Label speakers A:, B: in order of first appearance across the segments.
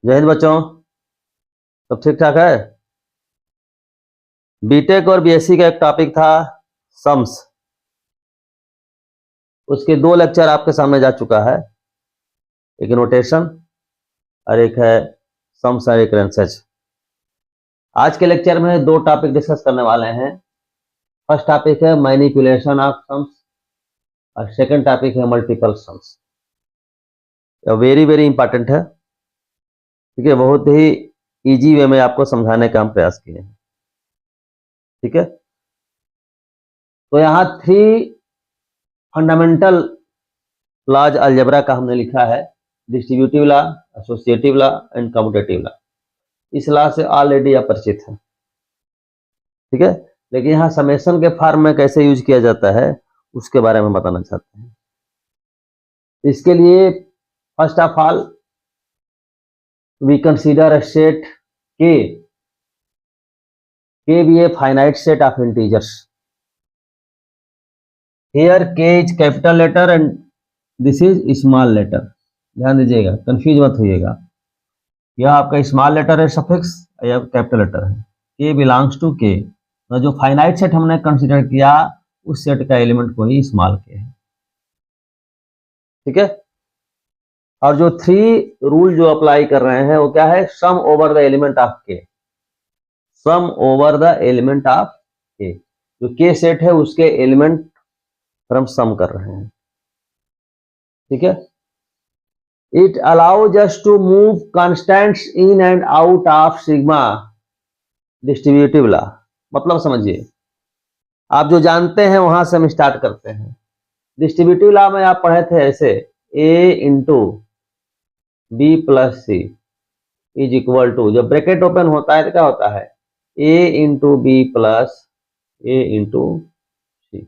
A: जय हिंद बच्चों, सब ठीक ठाक है। बीटेक और बीएससी का एक टॉपिक था सम्स, उसके 2 लेक्चर आपके सामने जा चुका है। एक नोटेशन और एक है सम्स और एक रेंसेज। आज के लेक्चर में 2 टॉपिक डिस्कस करने वाले हैं। फर्स्ट टॉपिक है मैनिपुलेशन ऑफ सम्स और सेकंड टॉपिक है multiple sums. Very very important है, ठीक है। बहुत ही इजी वे में आपको समझाने का हम प्रयास किए हैं, ठीक है। तो यहाँ 3 फंडामेंटल लॉज अलजेब्रा का हमने लिखा है, distributive law, associative law and commutative law. इस लॉ से ऑलरेडी आप परिचित हैं, ठीक है। लेकिन यहाँ समेशन के फॉर्म में कैसे यूज किया जाता है उसके बारे में बताना चाहते हैं। इसके लिए first of all we consider a set के be a finite set of integers. Here k is capital letter and this is small letter. ध्यान दीजिएगा, कंफ्यूज मत होइएगा। यह आपका स्मॉल लेटर है सफिक्स, या कैपिटल लेटर है। k belongs to k। तो जो फाइनाइट सेट हमने कंसीडर किया उस सेट का एलिमेंट कोई स्मॉल k है, ठीक है। और जो 3 रूल जो अप्लाई कर रहे हैं वो क्या है? Sum over the element of k, sum over the element of k। जो k सेट है उसके एलिमेंट पर हम सम कर रहे हैं, ठीक है। It allows us to move constants in and out of sigma distributive law. मतलब समझिए, आप जो जानते हैं वहां से हम स्टार्ट करते हैं। डिस्ट्रीब्यूटिव लॉ में आप पढ़े थे ऐसे, a into B plus C is equal to, जब ब्रैकेट ओपन होता है तो क्या होता है? a into B plus a into C,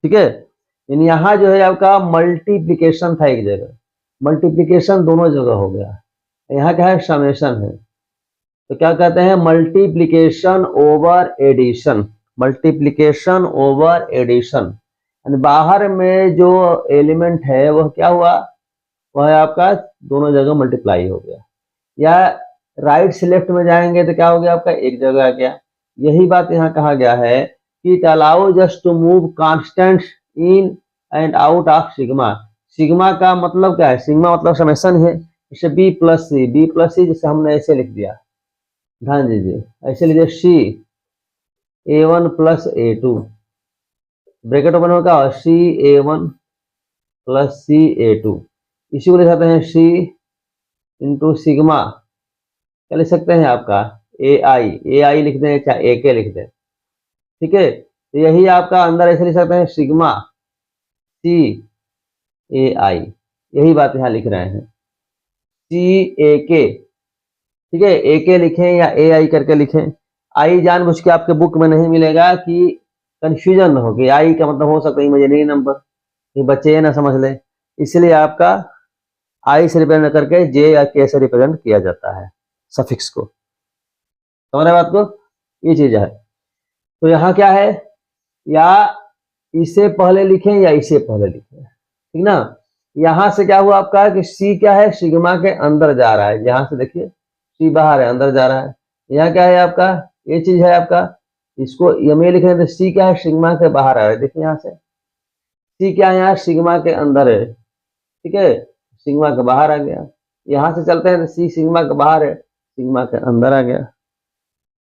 A: ठीक है। यहाँ जो है आपका मल्टीप्लिकेशन था एक जगह, मल्टीप्लिकेशन दोनों जगह हो गया। यहाँ क्या है? समेशन है। तो क्या कहते हैं? Multiplication over addition, multiplication over addition. बाहर में जो एलिमेंट है वह क्या हुआ? वह आपका दोनों जगह मल्टीप्लाई हो गया। या राइट से लेफ्ट में जाएंगे तो क्या हो गया? आपका एक जगह आ गया। यही बात यहाँ कहा गया है कि it allows us to move constants in and out of sigma. Sigma का मतलब क्या है? सिग्मा मतलब समेशन है। जैसे बी प्लस सी, जैसे हमने ऐसे लिख दिया, ध्यान दीजिए, ऐसे लीजिए सी a1 plus a2, bracket open होगा सी a1 प्लस सी a2। इसी को लिख सकते हैं सी इंटू सिग्मा, क्या लिख सकते हैं आपका? ai लिख दें चाहे ak लिख दें, ठीक है। तो यही आपका अंदर ऐसे लिख सकते हैं सिग्मा सी ai, यही बात यहाँ लिख रहे हैं सी ak, ठीक है। ak लिखें या ai करके लिखें। आई जानबूझ के आपके बुक में नहीं मिलेगा कि कंफ्यूजन न हो कि आई का मतलब हो सकता है इमेजिनरी नंबर, ये बच्चे ये ना समझ ले। इसलिए आपका आई से रिप्रेजेंट करके जे या के से रिप्रेजेंट किया जाता है सफिक्स को। समझ रहे बात को? ये चीज है। तो यहाँ क्या है? या इसे पहले लिखें या इसे पहले लिखें, ठीक ना। यहाँ से क्या हुआ आपका कि सी क्या है? सिग्मा के अंदर जा रहा है। यहाँ से देखिए सी बाहर है, अंदर जा रहा है। यहाँ क्या है आपका? ये चीज है आपका, इसको में लिख रहे हैं तो सी क्या है? सिग्मा के बाहर आ रहा है। देखिए यहाँ से सी क्या है? यहाँ सिग्मा के अंदर है, ठीक है, सिग्मा के बाहर आ गया। यहाँ से चलते हैं तो सी सिग्मा के बाहर है, सिग्मा के अंदर आ गया,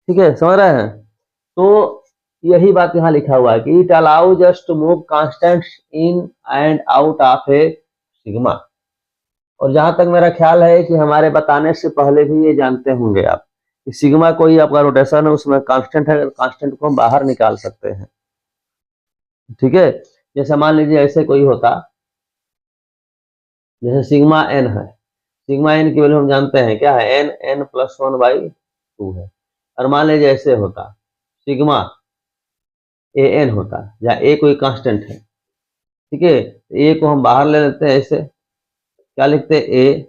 A: ठीक है। समझ रहे हैं? तो यही बात यहाँ लिखा हुआ है कि it allows us to move constants in and out of a sigma. और जहां तक मेरा ख्याल है कि हमारे बताने से पहले भी ये जानते होंगे आप कि सिग्मा कोई आपका रोटेशन है, उसमें कांस्टेंट है, कांस्टेंट को हम बाहर निकाल सकते हैं, ठीक है। जैसे मान लीजिए ऐसे कोई होता, जैसे सिग्मा एन है, सिग्मा एन की वैल्यू हम जानते हैं क्या है? एन प्लस 1/2 है। और मान लीजिए ऐसे होता, सिग्मा ए एन होता, या ए कोई कांस्टेंट है, ठीक है। ए को हम बाहर ले लेते हैं, ऐसे क्या लिखते हैं? ए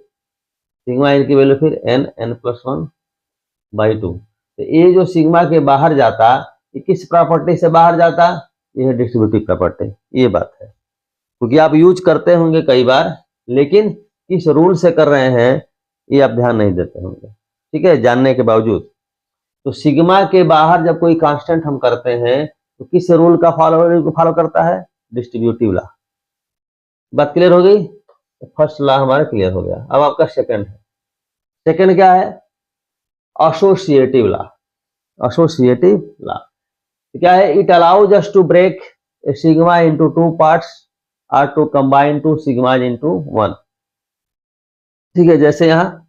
A: सिग्मा एन की वैल्यू फिर एन प्लस 1/2। तो ये जो सिग्मा के बाहर जाता, ये किस प्रॉपर्टी से बाहर जाता? ये है डिस्ट्रीब्यूटिव प्रॉपर्टी। ये बात है, क्योंकि आप यूज करते होंगे कई बार, लेकिन किस रूल से कर रहे हैं? ये आप ध्यान नहीं देते होंगे, ठीक है, जानने के बावजूद। तो सिग्मा के बाहर जब कोई कांस्टेंट हम करते हैं तो किस रूल का फॉलो करता है? Distributive law. बात क्लियर हो गई? फर्स्ट लॉ हमारा क्लियर हो गया। अब आपका सेकंड है। सेकंड क्या है? Associative law. एसोसिएटिव लॉ क्या है? It allows us to break a sigma into two parts और to combine two sigma into one. ठीक है, जैसे यहाँ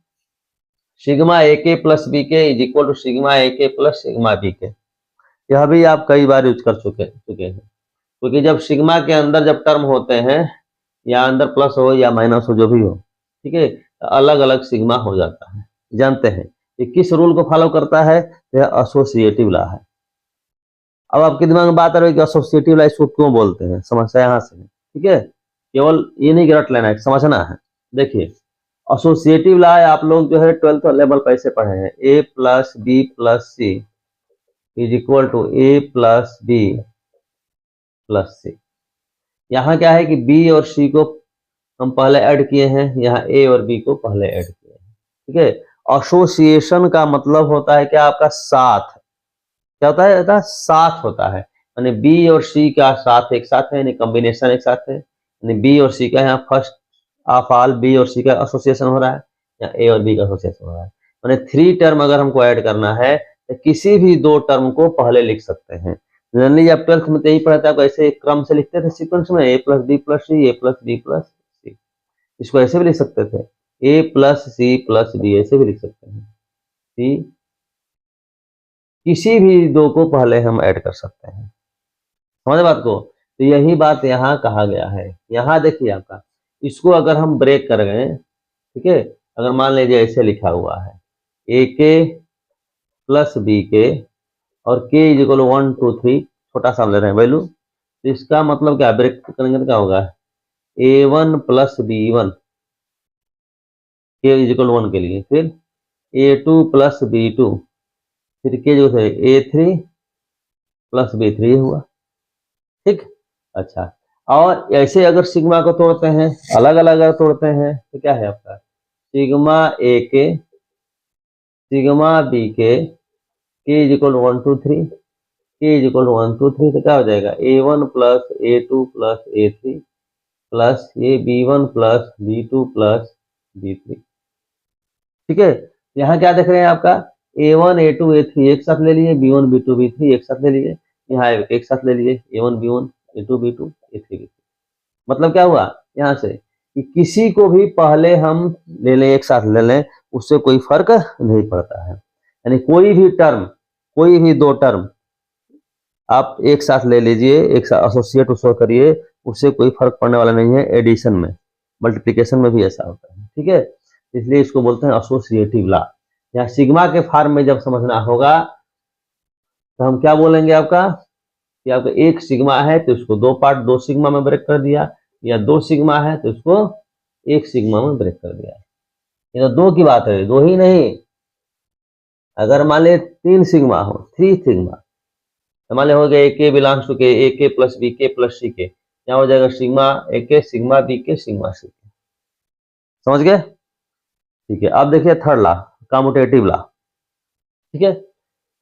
A: sigma A K plus B K is equal to sigma A K plus sigma B के, यह भी आप कई बार यूज कर चुके हैं, क्योंकि जब सिग्मा के अंदर जब टर्म होते हैं या अंदर प्लस हो या माइनस हो जो भी हो, ठीक है, अलग अलग सिग्मा हो जाता है। जानते हैं ये किस रूल को फॉलो करता है? यह एसोसिएटिव लॉ है। अब आपके दिमाग में बात आ रही है कि एसोसिएटिव लॉ इसको क्यों बोलते हैं, समस्या यहाँ से है, ठीक है, केवल ये नहीं रट लेना है, समझना है। देखिए एसोसिएटिव लॉ आप लोग जो है 12th लेवल पर ऐसे पढ़े हैं, A plus B plus C is equal to A plus B plus C. यहाँ क्या है कि बी और सी को हम पहले ऐड किए हैं, यहाँ ए और बी को पहले ऐड किए हैं, ठीक है। एसोसिएशन का मतलब होता है क्या? आपका साथ। क्या होता है? साथ होता है, यानी बी और सी का साथ एक साथ है, यानी कॉम्बिनेशन एक साथ है, यानी बी और सी का यहाँ फर्स्ट ऑफ ऑल बी और सी का एसोसिएशन हो रहा है, या ए और बी का एसोसिएशन हो रहा है। यानी 3 टर्म अगर हमको ऐड करना है तो किसी भी 2 टर्म को पहले लिख सकते हैं। जनरली जब 12th में तो यही पढ़ा था, ऐसे क्रम से लिखते थे सीक्वेंस में, ए प्लस बी प्लस सी, ए प्लस बी प्लस सी। इसको ऐसे भी लिख सकते थे, ए प्लस सी प्लस बी, ऐसे भी लिख सकते हैं। सी किसी भी 2 को पहले हम ऐड कर सकते हैं, समझ बात को? तो यही बात यहाँ कहा गया है। यहाँ देखिए आपका, इसको अगर हम ब्रेक कर गए, ठीक है, अगर मान लीजिए ऐसे लिखा हुआ है ए के प्लस बी के और के इज इक्वल 1 2 3, छोटा सा ले रहे हैं वैल्यू, तो इसका मतलब क्या? ब्रेक करेंगे तो क्या होगा? a1 प्लस b1 के इज इक्वल 1 के लिए, फिर a2 प्लस b2, फिर के जो है a3 प्लस b3 हुआ, ठीक। अच्छा, और ऐसे अगर सिग्मा को तोड़ते हैं, अलग अलग अगर तोड़ते हैं तो क्या है आपका? सिग्मा ए के sigma B K is equal 1 2 3, के इज इक्वल 1 2 3, तो क्या हो जाएगा? a1 plus a2 plus a3 plus ये b1 plus b2 plus b3, ठीक है। यहाँ क्या देख रहे हैं आपका? a1 a2 a3 एक साथ ले लिए, b1 b2 b3 एक साथ ले लिए, यहाँ एक साथ ले लिए, a1 b1 a2 b2 a3 b3। मतलब क्या हुआ यहाँ से कि किसी को भी पहले हम ले लें, एक साथ ले लें, उससे कोई फर्क नहीं पड़ता है। यानी कोई भी टर्म, कोई भी 2 टर्म आप एक साथ ले लीजिए, एक साथ एसोसिएट उसको करिए, उससे कोई फर्क पड़ने वाला नहीं है। एडिशन में, मल्टीप्लिकेशन में भी ऐसा होता है, ठीक है। इसलिए इसको बोलते हैं एसोसिएटिव लॉ। यहाँ सिग्मा के फॉर्म में जब समझना होगा तो हम क्या बोलेंगे आपका कि आपका एक सिग्मा है तो इसको 2 पार्ट 2 सिग्मा में ब्रेक कर दिया, या 2 सिग्मा है तो इसको 1 सिग्मा में ब्रेक कर दिया। ये तो 2 की बात है, 2 ही नहीं। अगर मान ले 3 सिग्मा हो, 3 सिग्मा, तो मान ले हो गया ए के बिलोंग्स टू के, ए के प्लस बी के प्लस सी के, क्या हो जाएगा? सिग्मा ए के सिग्मा बी के सिग्मा सी के। समझ गए? ठीक है। अब देखिए थर्ड लॉ, कम्यूटेटिव लॉ, ठीक है।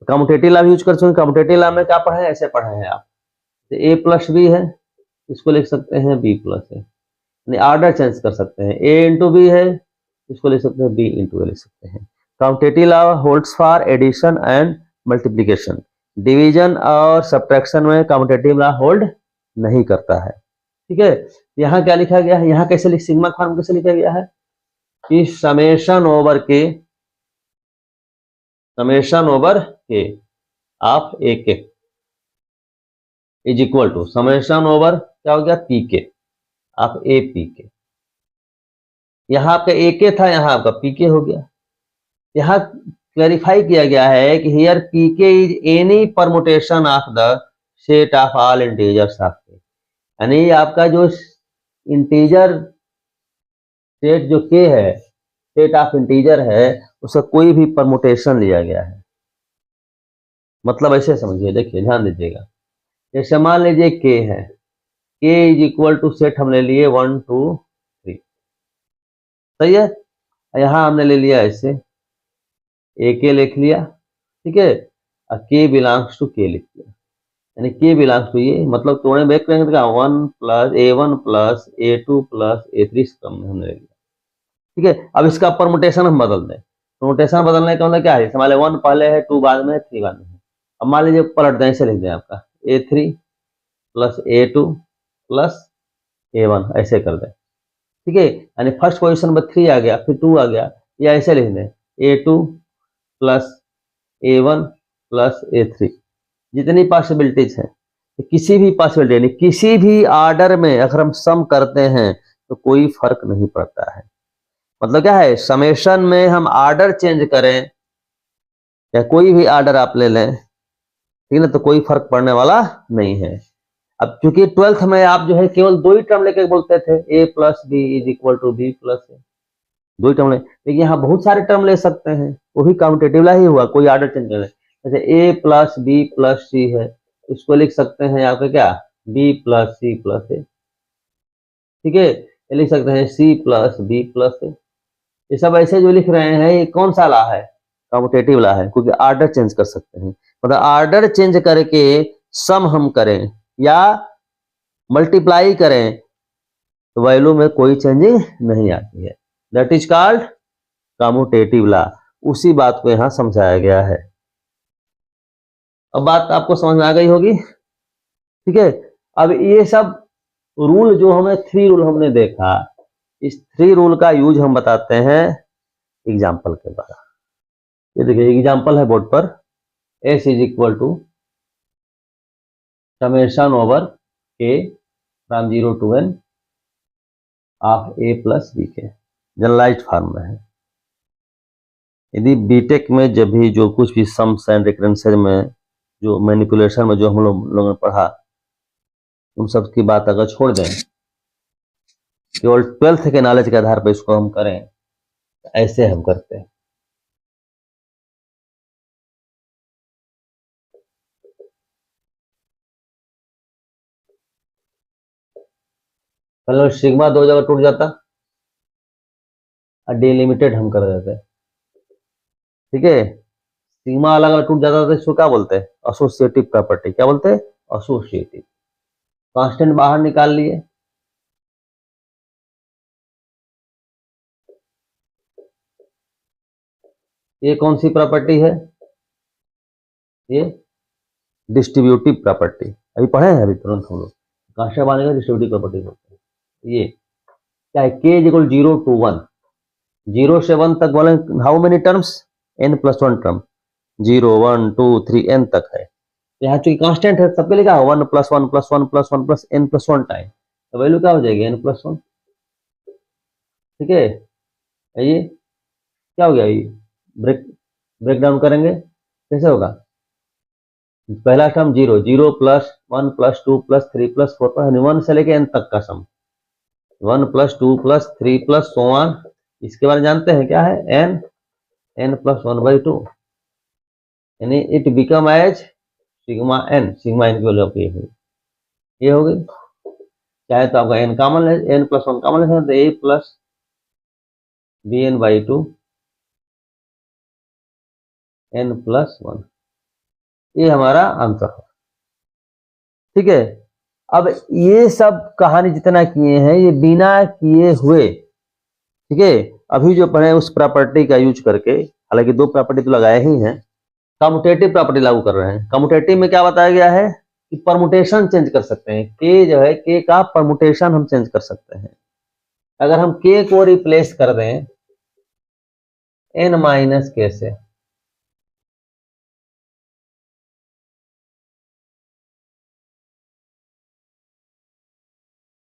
A: कम्यूटेटिव लॉ भी यूज कर सकते हैं। कम्यूटेटिव लॉ में क्या पढ़े हैं? ऐसे पढ़े हैं आप, तो ए प्लस बी है, इसको लिख सकते हैं बी प्लस है, यानी ऑर्डर चेंज कर सकते हैं। ए इंटू बी है, इसको लिख सकते हैं बी इंटू ए लिख सकते हैं। Commutative law holds for addition and multiplication. Division और सब्ट्रैक्शन में कम्यूटेटिव लॉ होल्ड नहीं करता है, ठीक है। यहाँ क्या लिखा गया है? यहाँ कैसे लिख, सिग्मा फॉर्म कैसे लिखा गया है कि summation over K of A K is equal to summation over क्या हो गया? पी के ऑफ ए पी के। यहाँ आपका ए के था, यहाँ आपका पी के हो गया। यहाँ क्लैरिफाई किया गया है कि हियर पी के is any permutation of the set of all integers of के, यानी आपका जो इंटीजर सेट जो के है, सेट ऑफ इंटीजर है, उसका कोई भी परमुटेशन लिया गया है। मतलब ऐसे समझिए, देखिए ध्यान दीजिएगा, जैसे मान लीजिए के है, के इज इक्वल टू सेट हम ले लिए 1 2 3, सही है। यहाँ हमने ले लिया ऐसे ए के लिख लिया, ठीक है, और के बिलोंग्स टू के लिख लिया, यानी के बिलोंग्स टू ये, मतलब तोड़े बैक करेंगे तो 1 plus A1 plus A2 plus A3 इस क्रम में हमने ले लिया, ठीक है। अब इसका परमुटेशन हम बदल दें, परमुटेशन बदलने का मतलब क्या है, मान लीजिए 1 पहले है, 2 बाद में है, 3 बाद में है। अब मान लीजिए पलट दें, ऐसे लिख दें आपका A3 plus A2 plus A1 ऐसे कर दें, ठीक है, यानी फर्स्ट पोजीशन पर 3 आ गया, फिर 2 आ गया, या ऐसे लिख दें A2 plus A1 plus A3, जितनी पॉसिबिलिटीज है, तो किसी भी पॉसिबिलिटी यानी किसी भी ऑर्डर में अगर हम सम करते हैं तो कोई फर्क नहीं पड़ता है। मतलब क्या है, समेशन में हम ऑर्डर चेंज करें या कोई भी ऑर्डर आप ले लें, ठीक है ना, तो कोई फर्क पड़ने वाला नहीं है। अब क्योंकि 12th में आप जो है केवल 2 ही टर्म लेके बोलते थे, a plus B is equal to B plus A, 2 ही टर्म ले, लेकिन यहाँ बहुत सारे टर्म ले सकते हैं, वो भी काउंटेटिव ही हुआ, कोई ऑर्डर चेंज करें। जैसे a प्लस बी प्लस सी है, इसको लिख सकते हैं यहाँ पे क्या, b प्लस सी प्लस ए, ठीक है, ये लिख सकते हैं c प्लस बी प्लस ए। ये सब ऐसे जो लिख रहे हैं, ये कौन सा ला है, कम्यूटेटिव ला है, क्योंकि ऑर्डर चेंज कर सकते हैं। मतलब ऑर्डर चेंज करके सम हम करें या मल्टीप्लाई करें तो वैल्यू में कोई चेंजिंग नहीं आती है, दैट इज कॉल्ड कम्यूटेटिव ला। उसी बात को यहाँ समझाया गया है। अब बात आपको समझ में आ गई होगी, ठीक है। अब ये सब रूल जो हमें 3 रूल हमने देखा, इस 3 रूल का यूज हम बताते हैं एग्जाम्पल के द्वारा। ये देखिए एग्जाम्पल है बोर्ड पर, s is equal to summation over k from 0 to n of a plus B के, जनरलाइज्ड फॉर्म में है। यदि बीटेक में जब भी जो कुछ भी सम्स एंड रिकरेंसेज में जो मैनिपुलेशन में जो हम लोगों ने पढ़ा, उन सब की बात अगर छोड़ दें, केवल 12th के नॉलेज के आधार पर इसको हम करें, ऐसे हम करते हैं। मतलब सिग्मा 2 जगह टूट जाता और डिलिमिटेड हम कर देते, ठीक है। सिग्मा अलग अलग टूट जाता तो इसको क्या बोलते हैं, एसोसिएटिव प्रॉपर्टी। क्या बोलते हैं, एसोसिएटिव। कांस्टेंट बाहर निकाल लिए, ये कौन सी प्रॉपर्टी है, ये डिस्ट्रीब्यूटिव प्रॉपर्टी, अभी पढ़े हैं अभी तुरंत हम लोग, कांस्टेंट बाहर निकाल डिस्ट्रीब्यूटिव प्रॉपर्टी बोलते हैं। ये क्या है, k इज इक्वल 0 to 1, 0 से 1 तक बोले how many terms, n plus 1 term, 0 1 2 3 n तक है। यहाँ चूंकि कांस्टेंट है, सबके लिखा 1 plus 1 plus 1 plus 1 plus n plus 1 time, तो वैल्यू क्या हो जाएगी, n प्लस 1, ठीक है। ये क्या हो गया, ये ब्रेक डाउन करेंगे, कैसे होगा, पहला term 0 0 plus 1 plus 2 plus 3 plus 4 पर 1 से लेके n तक का सम, 1 plus 2 plus 3 plus so on, इसके बारे में जानते हैं क्या है, n प्लस 1/2, यानी it become as sigma n की वैल्यू आपकी ये हो गई। चाहे तो आपका n कॉमन है, n प्लस 1 कॉमन है, तो a plus bn/2 n plus 1, ये हमारा आंसर है, ठीक है। अब ये सब कहानी जितना किए हैं ये बिना किए हुए, ठीक है। अभी जो पढ़े उस प्रॉपर्टी का यूज करके, हालांकि 2 प्रॉपर्टी तो लगाए ही हैं, कम्यूटेटिव प्रॉपर्टी लागू कर रहे हैं। कम्यूटेटिव में क्या बताया गया है कि परमुटेशन चेंज कर सकते हैं, के जो है के का परमुटेशन हम चेंज कर सकते हैं। अगर हम के को रिप्लेस कर दें n माइनस के से,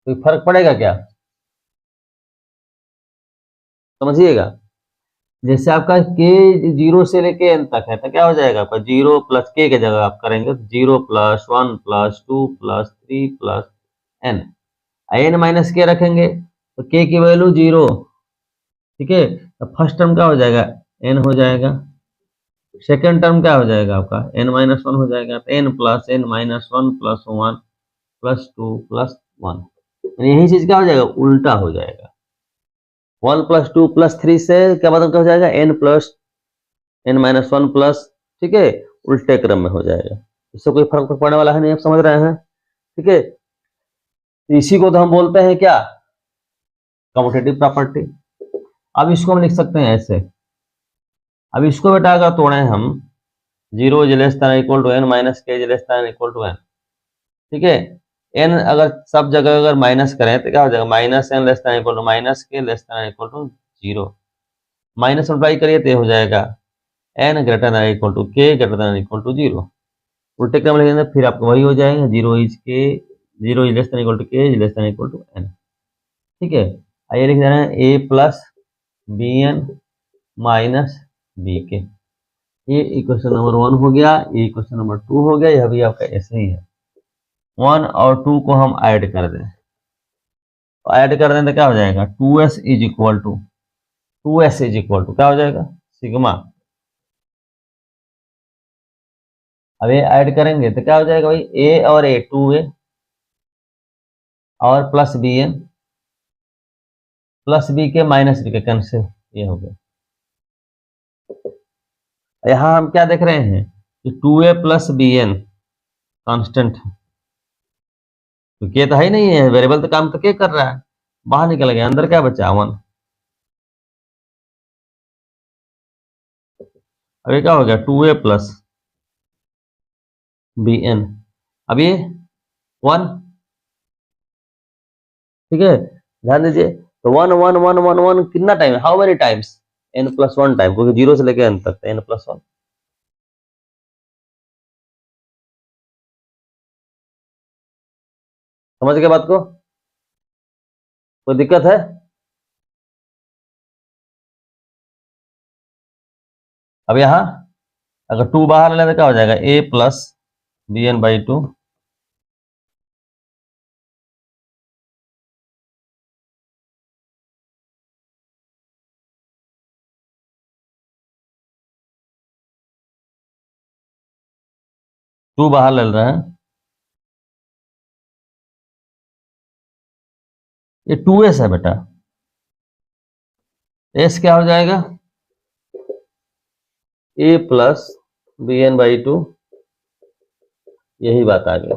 A: कोई फर्क पड़ेगा क्या, समझिएगा। जैसे आपका के 0 से लेके n तक है, तो क्या हो जाएगा आपका 0 प्लस के जगह आप करेंगे 0 plus 1 plus 2 plus 3 plus n minus के रखेंगे तो के की वैल्यू 0, ठीक है। तो फर्स्ट टर्म क्या हो जाएगा, n हो जाएगा, सेकेंड टर्म क्या हो जाएगा आपका n-1 हो जाएगा, तो n plus n-1 plus 1 plus 2 plus 1, यही चीज क्या हो जाएगा, उल्टा हो जाएगा। 1 + 2 + 3 से क्या मतलब क्या हो जाएगा, n+n-1 प्लस, ठीक है, उल्टे क्रम में हो जाएगा। इससे कोई फर्क पड़ने वाला है नहीं, आप समझ रहे हैं, ठीक है। इसी को तो हम बोलते हैं क्या, कम्यूटेटिव प्रॉपर्टी। अब इसको हम लिख सकते हैं ऐसे, अब इसको बेटा अगर तोड़े हम 0 > n - k n, ठीक है, n अगर सब जगह अगर माइनस करें तो क्या हो जाएगा, -n <k 0, माइनस मल्टीप्लाई करिए तो हो जाएगा n > k 0, उल्टे क्रम लिखेंगे फिर आपको वही हो जाएगा, 0 > k n, ठीक है। आइए लिख दे रहे हैं a + bn - bk, ये इक्वेशन नंबर 1 हो गया, ये इक्वेशन नंबर 2 हो गया, यह भी आपका ऐसे ही है। 1 और 2 को हम ऐड कर दें, तो ऐड कर दें तो क्या हो जाएगा, 2s = क्या हो जाएगा, सिग्मा। अब ये ऐड करेंगे तो क्या हो जाएगा भाई, a और a 2a और plus bn plus bk minus bk, cancel, ये हो गया। यहाँ हम क्या देख रहे हैं कि 2a + bn कांस्टेंट है, तो k तो है ही नहीं है, वेरिएबल तो काम तो k कर रहा है, बाहर निकल गया, अंदर क्या बचा 1। अब ये क्या हो गया, 2a + bn, अब ये 1, ठीक है, ध्यान दीजिए, तो 1 1 1 1 1 कितना टाइम है, how many times, n+1 time, क्योंकि 0 से लेकर n तक n+1। समझ गए बात को, कोई दिक्कत है। अब यहाँ अगर 2 बाहर ले तो क्या हो जाएगा, a + bn/2, टू बाहर ले रहे हैं, ये 2s है बेटा, s क्या हो जाएगा, a + bn/2, यही बात आ गई।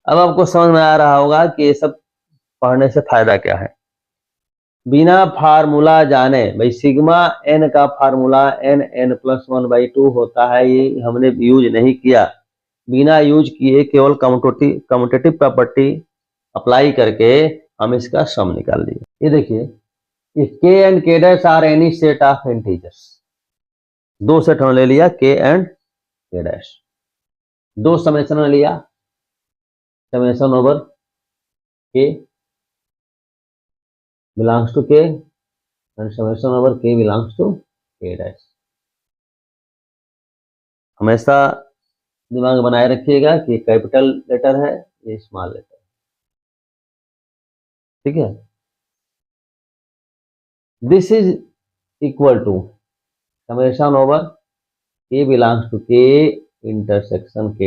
A: अब आपको समझ में आ रहा होगा कि ये सब पढ़ने से फायदा क्या है। बिना फार्मूला जाने, भाई सिग्मा n का फार्मूला n+1/2 होता है, ये हमने यूज नहीं किया, बिना यूज किए केवल कम्यूटेटिव प्रॉपर्टी अप्लाई करके हम इसका सम निकाल लिए। ये देखिए, k and k' are any set of integers, दो सेट हमने ले लिया, k and k', दो समेशन लिया, summation over k belongs to k and summation over k belongs to k'। हमेशा दिमाग में बनाए रखिएगा कि कैपिटल लेटर है, ये स्मॉल लेटर, ठीक है। This is equal to summation over k belongs to k intersection k'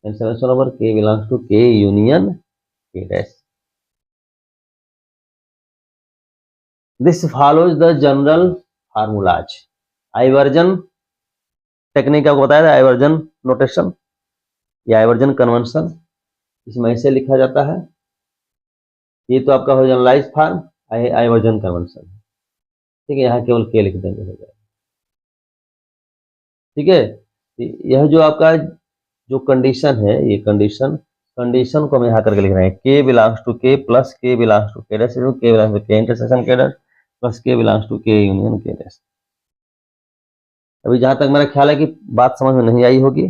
A: and summation over k belongs to k union k'। This follows the general formulas. Iverson technique आपको बताया था, आइवर्जन notation या आइवर्जन convention, इसमें ऐसे लिखा जाता है। ये तो आपका हो जनरलाइज फॉर्म, आइवर्जन कन्वेंशन, ठीक है, यहाँ केवल के लिख देंगे हो जाएगा, ठीक है। यह जो आपका जो कंडीशन है, ये कंडीशन को हम यहाँ करके लिख रहे हैं, k belongs to k plus k belongs to k', k belongs to k intersection k' plus k belongs to k union k'। अभी जहां तक मेरा ख्याल है कि बात समझ में नहीं आई होगी।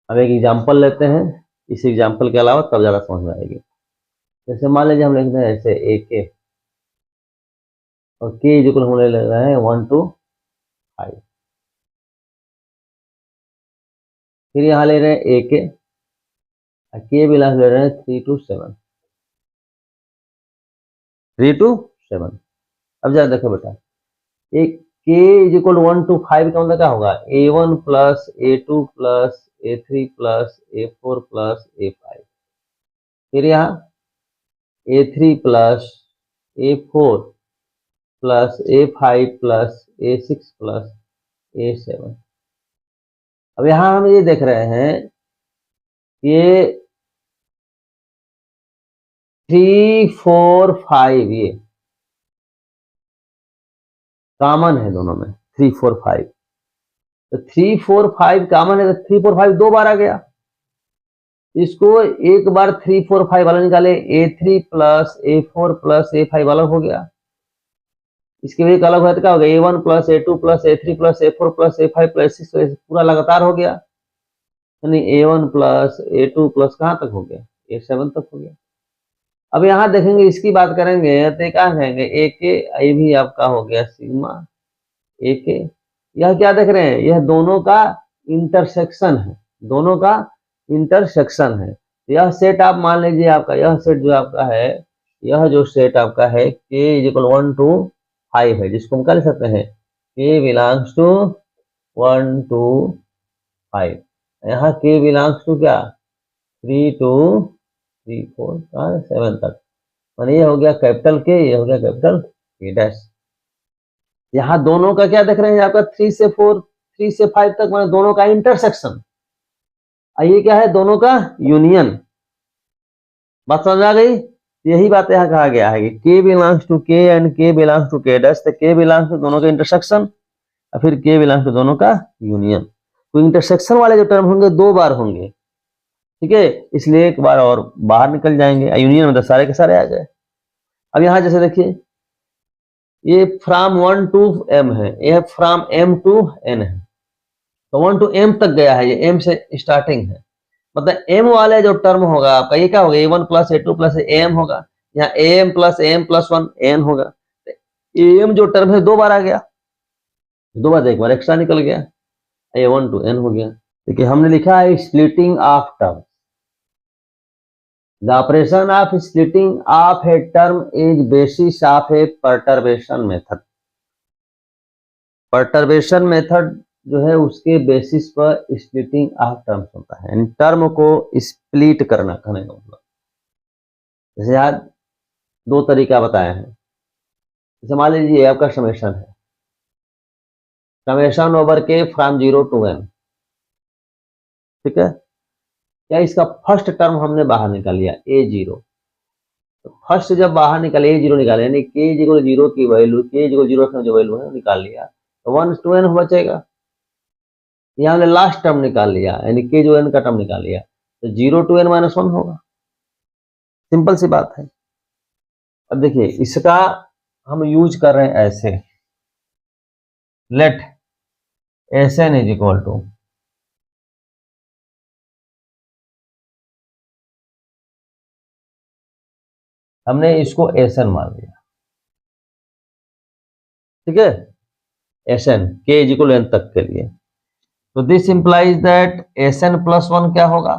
A: हम एक एग्जाम्पल लेते हैं, इस एग्जाम्पल के अलावा तब ज्यादा समझ में आएगी। जैसे मान लीजिए हम लिखते हैं ऐसे ए के, और के इक्वल हम ले रहे हैं 1 to 5, फिर यहाँ ले रहे हैं ए के बिलोंग्स ले रहे हैं 3 to 7, 3 to 7। अब जरा देखो बेटा, एक k इक्वल 1 to 5 का मतलब क्या होगा, a1 plus a2 plus a3 plus a4 plus a5, फिर यहाँ A3 plus A4 plus A5 plus A6 plus A7। अब यहां हम ये देख रहे हैं ये 3 4 5 ये कॉमन है दोनों में, 3 4 5। तो 3 4 5 कॉमन है तो 3 4 5 दो बार आ गया। इसको एक बार 3 4 5 वाला निकाले, A3 plus A4 plus A5 वाला हो गया। इसके भी एक अलग हो तो क्या हो गया, A1 plus A2 plus A3 plus A4 plus A5 plus A6 पूरा लगातार हो गया। यानी A1 प्लस A2 प्लस कहां तक हो गया, A7 तक हो गया। अब यहां देखेंगे, इसकी बात करेंगे तो क्या कहेंगे, ए के ये भी आपका हो गया सिग्मा ए के। यह क्या देख रहे हैं, यह दोनों का इंटरसेक्शन है, दोनों का इंटरसेक्शन है। यह सेट आप मान लीजिए, आपका यह सेट जो आपका है, यह जो सेट आपका है के इक्वल 1 to 5 है, जिसको हम क्या लिख सकते हैं, के बिलोंग्स टू 1 to 5। यहाँ के बिलोंग्स टू क्या, 3 to 3 4 7 तक। माने ये हो गया कैपिटल के, ये हो गया कैपिटल के डैश। यहाँ दोनों का क्या देख रहे हैं, आपका 3 से 4 3 से 5 तक, माने दोनों का इंटरसेक्शन। ये क्या है, दोनों का यूनियन। बात समझ आ गई। यही बात यहाँ कहा गया है कि के बिलोंग्स टू के एंड के बिलोंग्स टू के डैश। तो के बिलोंग्स टू दोनों का इंटरसेक्शन और फिर के बिलोंग्स टू दोनों का यूनियन। तो इंटरसेक्शन वाले जो टर्म होंगे दो बार होंगे, ठीक है, इसलिए एक बार और बाहर निकल जाएंगे, यूनियन में तो सारे के सारे आ गए। अब यहाँ जैसे देखिए, ये फ्रॉम 1 to m है, यह फ्रॉम m to n है, तो 1 to m तक गया है, ये m से स्टार्टिंग है। मतलब m वाले जो टर्म होगा आपका, ये क्या होगा, a1 plus a2 plus am होगा, यहाँ am plus m plus 1 n होगा। am जो टर्म है दो बार आ गया, दो बार एक बार एक्स्ट्रा निकल गया, a1 to n हो गया। देखिए हमने लिखा है splitting of term. The operation of splitting of a term is basis of a perturbation method। perturbation method जो है उसके बेसिस पर स्प्लिटिंग ऑफ टर्म्स होता है, यानी टर्म को स्प्लिट करना, कहने का मतलब। जैसे यार दो तरीका बताए हैं, जैसे मान लीजिए आपका समेशन है, summation over k from 0 to n, ठीक है। क्या इसका फर्स्ट टर्म हमने बाहर निकाल लिया a0, तो फर्स्ट जब बाहर निकाले a0 निकाले, यानी k इक्वल 0 की वैल्यू, k इक्वल 0 का जो वैल्यू है निकाल लिया, तो 1 to n बचेगा। यहाँ हमने लास्ट टर्म निकाल लिया, यानी k जो n का टर्म निकाल लिया, तो 0 to n माइनस 1 होगा। सिंपल सी बात है। अब देखिए इसका हम यूज कर रहे हैं ऐसे, let Sn is equal to, हमने इसको Sn मान लिया, ठीक है, Sn k is equal n तक के लिए। तो this implies that Sn plus 1 क्या होगा,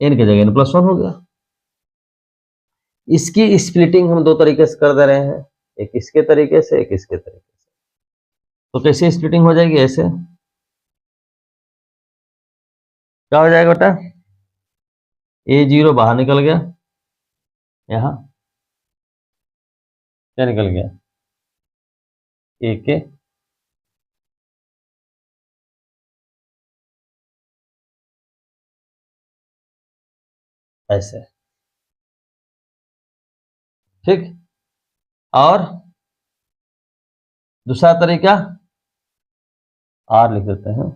A: n की जगह n प्लस 1 हो गया। इसकी स्प्लिटिंग हम दो तरीके से कर दे रहे हैं, एक इसके तरीके से, एक इसके तरीके से। तो कैसे स्प्लिटिंग हो जाएगी, ऐसे क्या हो जाएगा बेटा, a0 बाहर निकल गया, यहां क्या निकल गया, a के, ऐसे, ठीक। और दूसरा तरीका r लिख देते हैं,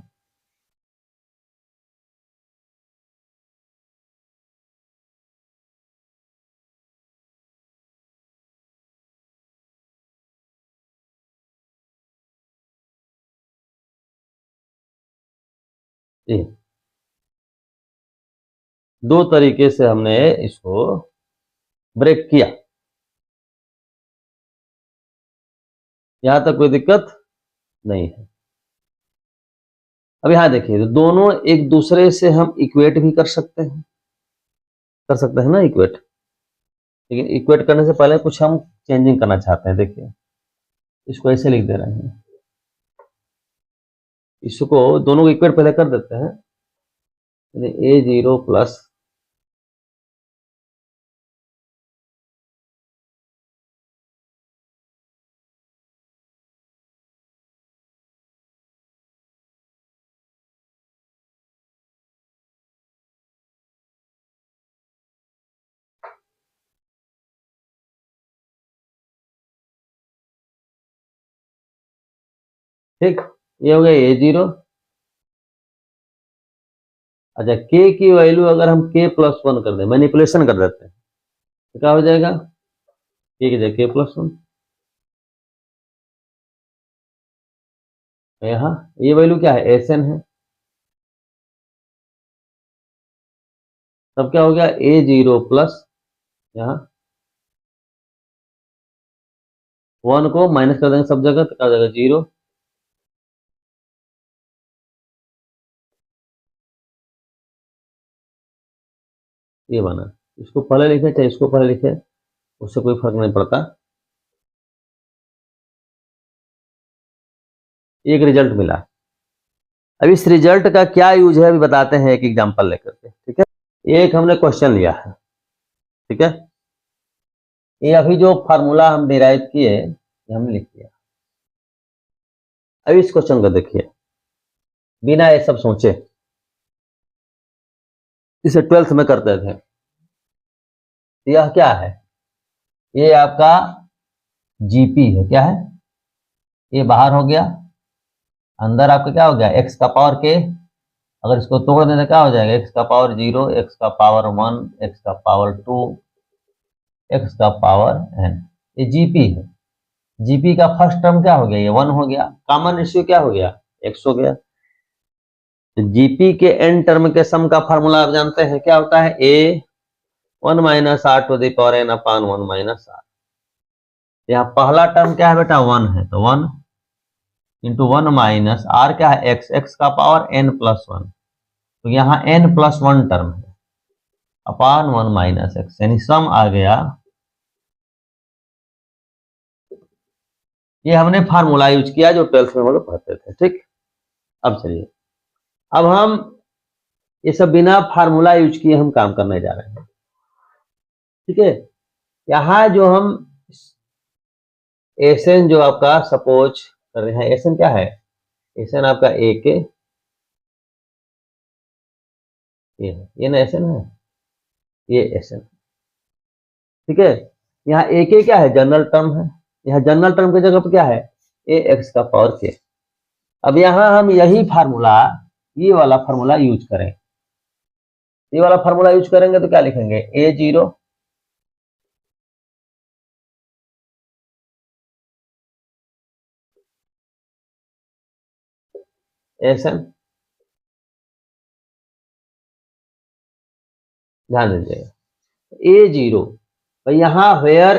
A: ये दो तरीके से हमने इसको ब्रेक किया। यहां तक कोई दिक्कत नहीं है। अब यहां देखिए, तो दोनों एक दूसरे से हम इक्वेट भी कर सकते हैं ना इक्वेट, लेकिन इक्वेट करने से पहले कुछ हम चेंजिंग करना चाहते हैं। देखिए इसको ऐसे लिख दे रहे हैं, इसको दोनों को इक्वेट पहले कर देते हैं, A0 प्लस ठीक, ये हो गया A0। अच्छा, k की वैल्यू अगर हम k+1 कर दें, मैनिपुलेशन कर देते हैं, तो क्या हो जाएगा, k की जगह k+1। यहाँ ये वैल्यू क्या है, Sn है, तब क्या हो गया A0 प्लस यहाँ 1 को माइनस कर देंगे सब जगह, तो क्या हो जाएगा 0। ये बना, इसको पहले लिखे चाहे इसको पहले लिखे, उससे कोई फर्क नहीं पड़ता, एक रिजल्ट मिला। अब इस रिजल्ट का क्या यूज है अभी बताते हैं एक एग्जांपल लेकर के, ठीक है। एक हमने क्वेश्चन लिया है, ठीक है, ये अभी जो फार्मूला हम डिराइव किए ये हमने लिख दिया। अब इस क्वेश्चन को देखिए, बिना ये सब सोचे, इसे 12th में करते थे। यह क्या है, ये आपका जीपी है, क्या है, ये बाहर हो गया, अंदर आपका क्या हो गया x का पावर k, अगर इसको तोड़ दें तो क्या हो जाएगा, x का पावर 0, x का पावर 1, x का पावर 2, x का पावर n। ये जीपी है, जीपी का फर्स्ट टर्म क्या हो गया, ये 1 हो गया, कॉमन रेशियो क्या हो गया, x हो गया। तो जीपी के n टर्म के सम का फार्मूला आप जानते हैं क्या होता है, a 1 minus r to the power n upon 1 minus r। यहाँ पहला टर्म क्या है बेटा, 1 है, तो 1 इंटू 1 माइनस r क्या है, x का पावर n+1, तो यहाँ n+1 टर्म है अपान 1 माइनस x, यानी सम आ गया। ये हमने फार्मूला यूज किया जो 12th में हम लोग पढ़ते थे, ठीक। अब चलिए, अब हम ये सब बिना फार्मूला यूज किए हम काम करने जा रहे हैं, ठीक है। यहाँ जो हम एसएन जो आपका सपोज कर रहे हैं, एसएन क्या है, एसएन आपका ए के, ये ना एसएन है, ये एसएन, ठीक है। यहाँ ए के क्या है, जनरल टर्म है, यहाँ जनरल टर्म की जगह पर क्या है, ए एक्स का पावर के। अब यहाँ हम यही फार्मूला, ये वाला फार्मूला यूज करें, ये वाला फार्मूला यूज करेंगे तो क्या लिखेंगे, A0 एसएन, ध्यान दीजिएगा A0, तो यहाँ where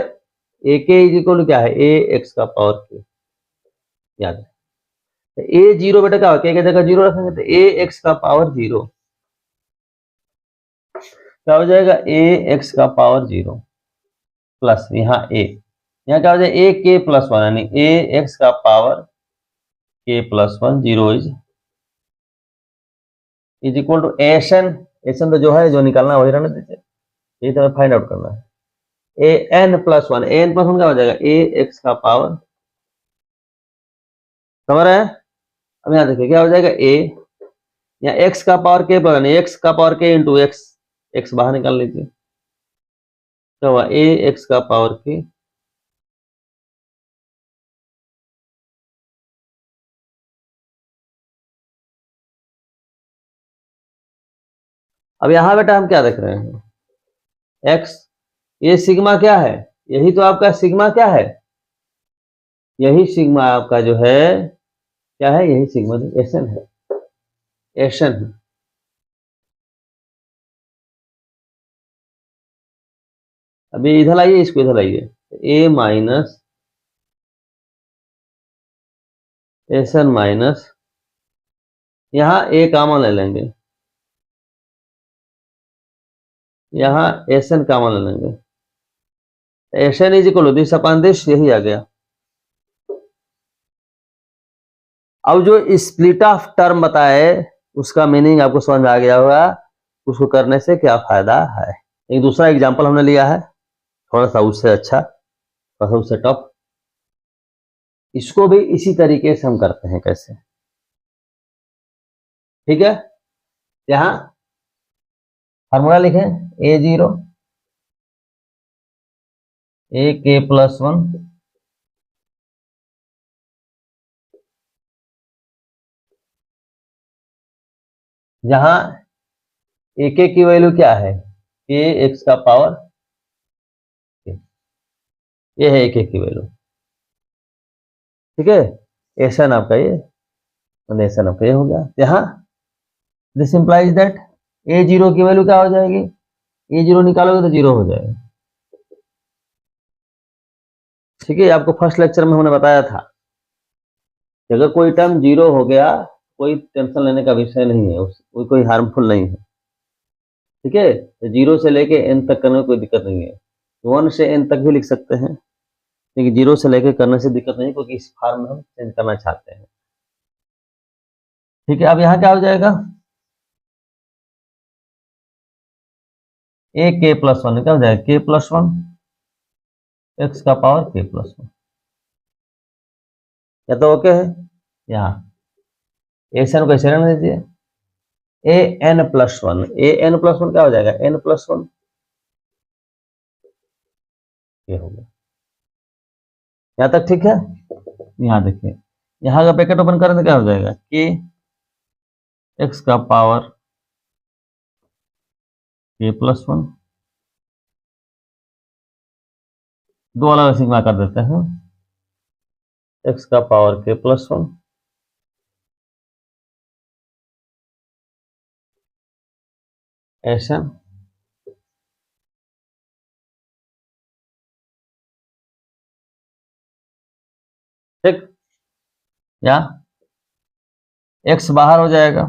A: A K is equal क्या है, ए एक्स का पावर के, याद है। तो A0 बेटा क्या हो, के जगह 0 रखेंगे, तो ए एक्स का पावर 0 क्या हो जाएगा, ए एक्स का पावर 0 प्लस यहाँ यहाँ क्या हो जाएगा, ए के प्लस 1, यानी ए एक्स का power K plus 1, 0 is equal to SN. SN तो जो है, जो निकालना वही रहने दीजिए, ये तो फाइंड आउट करना है। A N plus 1, A N plus 1 क्या हो जाएगा, ए एक्स का पावर, समझ रहे हैं। अब यहाँ देखिए क्या हो जाएगा, ए यहाँ एक्स का पावर के प्लस, एक्स का पावर के इंटू एक्स, एक्स बाहर निकाल लीजिए, क्या हुआ, ए एक्स का पावर के अब यहाँ बेटा हम क्या देख रहे हैं, एक्स, ये सिग्मा क्या है, यही तो आपका सिग्मा क्या है, यही सिग्मा आपका जो है क्या है, यही सिग्मा एसन है, एसन है। अभी इधर आइए, इसको इधर आइए, ए माइनस एसन माइनस, यहाँ ए कॉमन ले लेंगे, यहाँ एसन कॉमन ले लेंगे, S n is equal to this upon this, यही आ गया। अब जो स्प्लिट ऑफ टर्म बताए उसका मीनिंग आपको समझ में आ गया होगा, उसको करने से क्या फायदा है। एक दूसरा एग्जांपल हमने लिया है, थोड़ा सा उससे अच्छा, थोड़ा सा उससे टफ। इसको भी इसी तरीके से हम करते हैं। कैसे? ठीक है, यहां फार्मूला लिखें, A0 AK+1 जहां AK की वैल्यू क्या है, KX का पावर, ये है AK की वैल्यू। ठीक है, एसन आपका ये, एसन आपका ये हो गया। यहाँ दिस इंप्लाइज दैट A0 की वैल्यू क्या हो जाएगी, A0 निकालोगे तो 0 हो जाएगा। ठीक है, आपको फर्स्ट लेक्चर में हमने बताया था कि अगर कोई टर्म 0 हो गया, कोई टेंशन लेने का विषय नहीं है, कोई हार्मफुल नहीं है। ठीक है, तो 0 से लेके n तक करने में कोई दिक्कत नहीं है, 1 से n तक भी लिख सकते हैं, लेकिन 0 से लेके करने से दिक्कत नहीं, क्योंकि इस फॉर्म में हम चेंज करना चाहते हैं। ठीक है, अब यहाँ क्या हो जाएगा, AK+1 क्या हो जाएगा, K+1 x का पावर K+1, या तो ओके है। यहाँ एन को ऐसे रहने दीजिए, AN+1, AN+1 क्या हो जाएगा, N+1, ये हो गया। यहाँ तक ठीक है। यहाँ देखिए, यहाँ का ब्रैकेट ओपन करें तो क्या हो जाएगा, KX का पावर K+1, दो अलग सिग्मा कर देते हैं, x का पावर K+1 ऐसा, ठीक, या x बाहर हो जाएगा,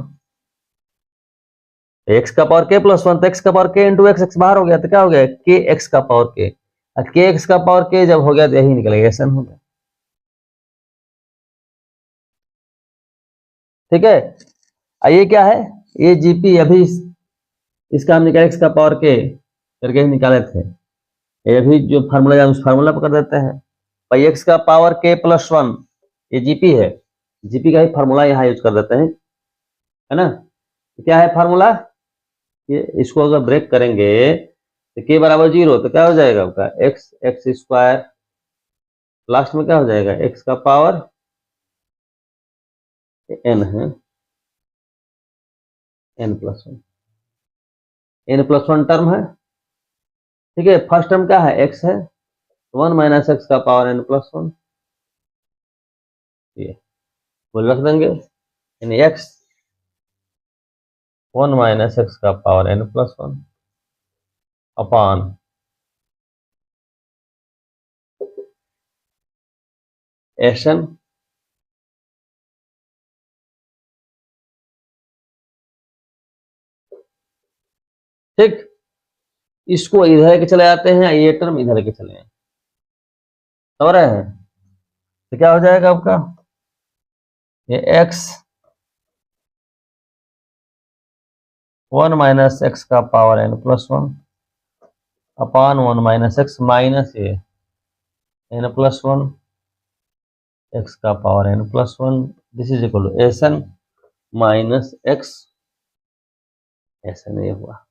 A: x का पावर K+1 तो x का पावर K इंटू x बाहर हो गया, तो क्या हो गया, KX का पावर K, और KX का पावर K जब हो गया तो यही निकलेगा, ऐसा हो गया। ठीक है, ये क्या है, ये GP, अभी इसका हम निकाले x का पावर K करके ही निकाले थे, ये भी जो फार्मूला है उस फार्मूला पर कर देते हैं, भाई x का पावर K+1, ये GP है, GP का ही फार्मूला यहाँ यूज कर देते हैं, है ना। क्या है फार्मूला, ये इसको अगर ब्रेक करेंगे तो k बराबर 0, तो क्या हो जाएगा आपका x² लास्ट में क्या हो जाएगा, x का पावर n है, n+1, n+1 टर्म है। ठीक है, फर्स्ट टर्म क्या है, x है, 1 - x का पावर n+1, ये बोल रख देंगे, यानी x 1 - x का पावर n+1 अपॉन Sn, ठीक, इसको इधर के चले जाते हैं, ये टर्म इधर के चले हैं, समझ रहे हैं, तो क्या हो जाएगा आपका, ये x 1 - x का power n+1 upon 1 - x minus ये n+1 x का power n+1, this is equal to Sn minus x, Sn ये हुआ,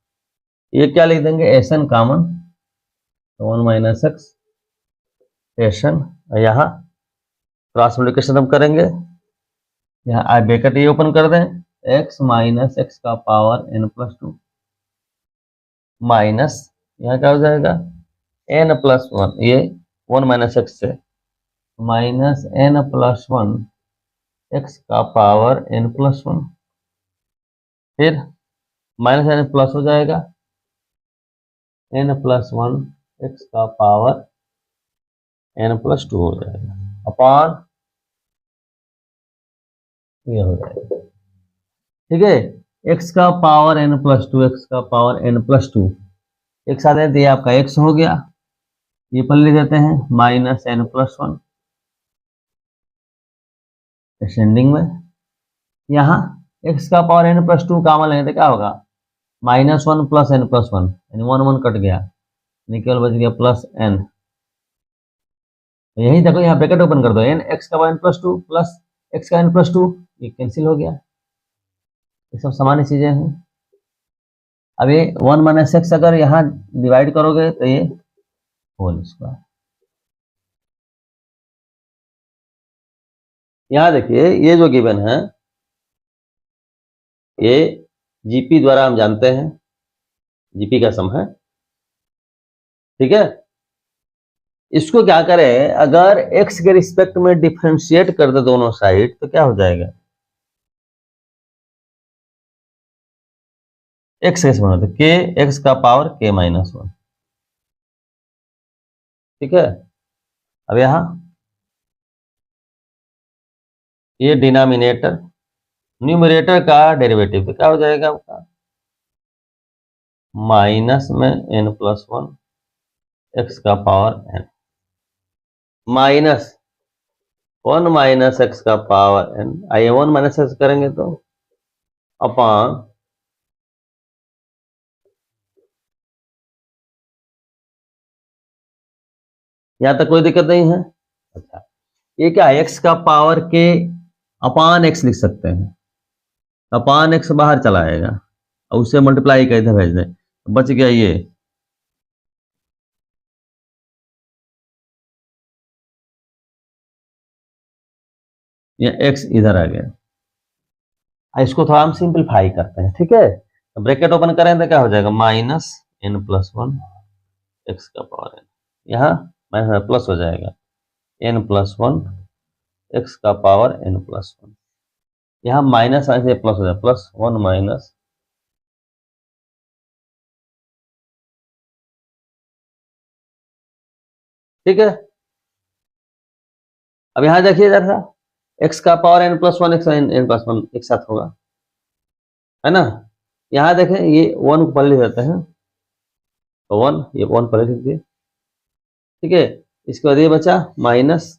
A: ये क्या लिख देंगे, Sn कॉमन, 1 - x Sn, यहाँ क्रॉस मल्टीप्लिकेशन हम करेंगे, यहाँ आई ब्रैकेट ये ओपन कर दें, x माइनस x का पावर n+2 माइनस, यहाँ क्या हो जाएगा, n+1, ये 1 - x से माइनस n+1 x का पावर n+1, फिर माइनस n प्लस हो जाएगा, n+1 x का पावर n+2 हो जाएगा, अपॉन ये हो जाएगा। ठीक है, x का पावर n+2, x का पावर n+2 एक साथ है, तो ये आपका x हो गया, ये पर ले देते हैं, माइनस n+1 असेंडिंग में। यहाँ x का पावर n प्लस 2 कॉमन लेंगे तो क्या होगा, -1 प्लस n प्लस 1, यानी 1 1 कट गया, यानी केवल बच गया प्लस n। यही देखो, यहाँ ब्रैकेट ओपन कर दो, n x का n प्लस 2 प्लस x का n प्लस 2, ये कैंसिल हो गया। ये सब सामान्य चीजें हैं। अब ये 1 माइनस एक्स अगर यहाँ डिवाइड करोगे तो ये होल स्क्वायर। यहाँ देखिए ये जो गिवन है ये जीपी द्वारा हम जानते हैं, जीपी का सम है, ठीक है। इसको क्या करें, अगर x के रिस्पेक्ट में डिफरेंशिएट कर दे दोनों साइड तो क्या हो जाएगा, x कैसे बना दे, k x का पावर k माइनस 1, ठीक है। अब यहां ये डिनोमिनेटर, न्यूमरेटर का डेरिवेटिव तो क्या हो जाएगा आपका, माइनस में n प्लस 1 x का power n, minus 1 minus x का पावर n, आइए 1 माइनस x करेंगे तो अपॉन यहां तक कोई दिक्कत नहीं है। अच्छा, ये क्या है, x का पावर k अपान x लिख सकते हैं, अपान x बाहर चला आएगा और उससे मल्टीप्लाई कर इधर भेज दें, बच गया ये x इधर आ गया। इसको थोड़ा हम सिंपलीफाई करते हैं, ठीक है। ब्रैकेट ओपन करें तो क्या हो जाएगा, माइनस n प्लस 1 x का पावर n, यहाँ माइनस प्लस हो जाएगा n प्लस 1 x का पावर n प्लस 1, यहाँ माइनस से प्लस हो जाएगा, प्लस 1 माइनस, ठीक है। अब यहाँ देखिए जरा, x का power n plus 1 x n plus 1 एक साथ होगा, है ना। यहाँ देखें ये 1 को पहले लिख देते हैं, तो 1, ये 1 पहले लिख दिए, ठीक है। इसके बाद ये बचा माइनस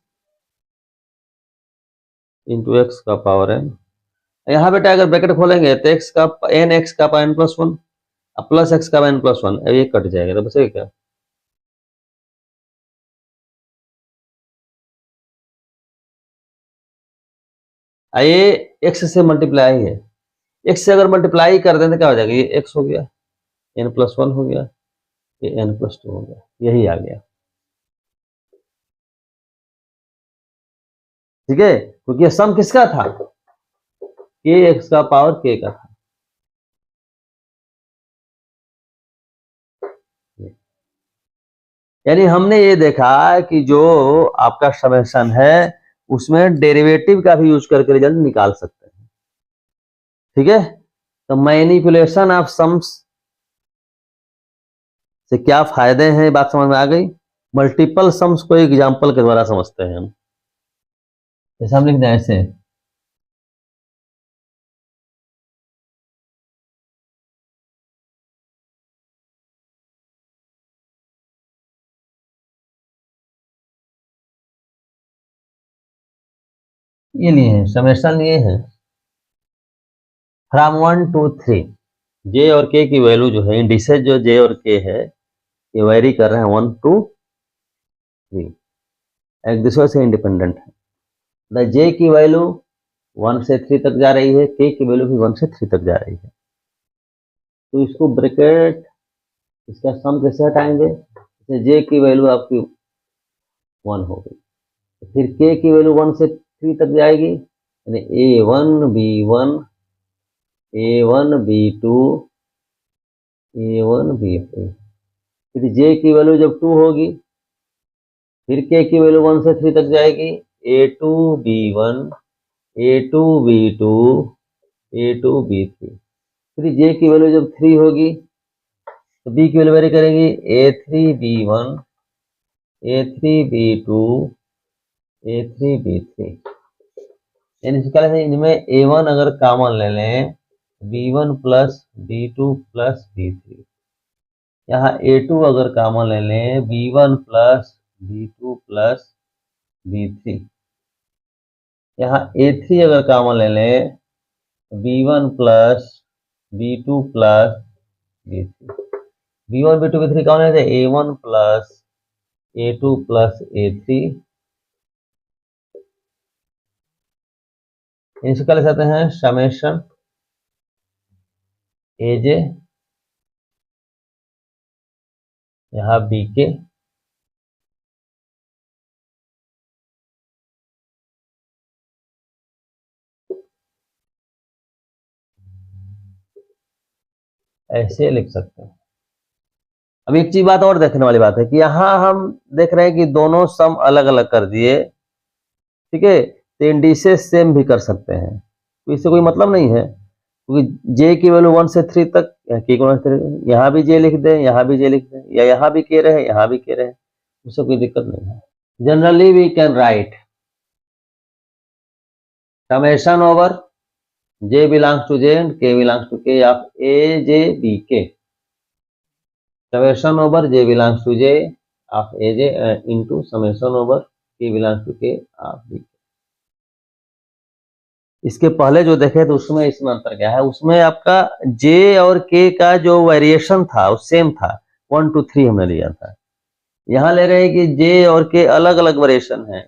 A: इंटू एक्स का पावर n, यहाँ बेटा अगर ब्रैकेट खोलेंगे तो x का x का power n plus 1 plus x का पावर n प्लस 1, ये कट जाएगा तो बचेगा क्या, ये x से मल्टीप्लाई है, x से अगर मल्टीप्लाई कर दें तो क्या हो जाएगा, ये x हो गया, n प्लस 1 हो गया, ये n प्लस 2 हो गया, यही आ गया, ठीक है। क्योंकि ये सम किसका था, k x का पावर k का था। यानी हमने ये देखा कि जो आपका समेशन है उसमें डेरिवेटिव का भी यूज करके रिजल्ट निकाल सकते हैं, ठीक है। तो मैनिपुलेशन ऑफ सम्स से क्या फायदे हैं, बात समझ में आ गई। मल्टीपल सम्स को एग्जांपल के द्वारा समझते हैं हम, जैसे हम लिख दें ऐसे, ये लिए हैं समेशन, ये है फ्रॉम 1 to 3, जे और के की वैल्यू जो है, इंडिसेज जो जे और के है ये वेरी कर रहे हैं 1 to 3, एक दूसरे से इंडिपेंडेंट है। द जे की वैल्यू 1 से 3 तक जा रही है, के की वैल्यू भी 1 से 3 तक जा रही है, तो इसको ब्रैकेट, इसका सम कैसे हटाएंगे, जैसे जे की वैल्यू आपकी 1 हो गई, तो फिर के की वैल्यू 1 से 3 तक जाएगी, यानी A1 B1 A1 B2 A1 B3, फिर जे की वैल्यू जब 2 होगी, फिर के की वैल्यू 1 से 3 तक जाएगी, A2 B1 A2 B2 A2 B3, फिर जे की वैल्यू जब 3 होगी तो बी की वैल्यू वेरी करेगी A3 B1 A3 B2 A3 B3, यानी इनमें A1 अगर कॉमन ले लें B1 plus B2 plus B3, यहाँ A2 अगर कॉमन ले लें B1 plus B2 plus B3, यहाँ A3 अगर कॉमन ले लें, B1 plus B2 plus B3, B1 B2 B3 कौन है? A1 plus A2 plus A3, इनसे कर सकते हैं समेशन AJ, यहाँ BK, ऐसे लिख सकते हैं। अब एक चीज बात और देखने वाली बात है कि यहाँ हम देख रहे हैं कि दोनों सम अलग अलग कर दिए, ठीक है, तो इंडिसेस सेम भी कर सकते हैं, तो इससे कोई मतलब नहीं है, क्योंकि जे की वैल्यू 1 से 3 तक, यहाँ भी जे लिख दें, यहाँ भी जे लिख दें, या यहाँ भी के रहे, यहाँ भी के रहे, उससे कोई दिक्कत नहीं है। Generally we can write summation over J belongs to J and K belongs to K of A, J, B, K. Summation over J belongs to J of A, J into summation over K belongs to K of B. इसके पहले जो देखे तो उसमें इसमें अंतर क्या है, उसमें आपका J और K का जो वेरिएशन था वो सेम था, 1 to 3 हमने लिया था। यहाँ ले रहे हैं कि J और K अलग अलग वेरिएशन है,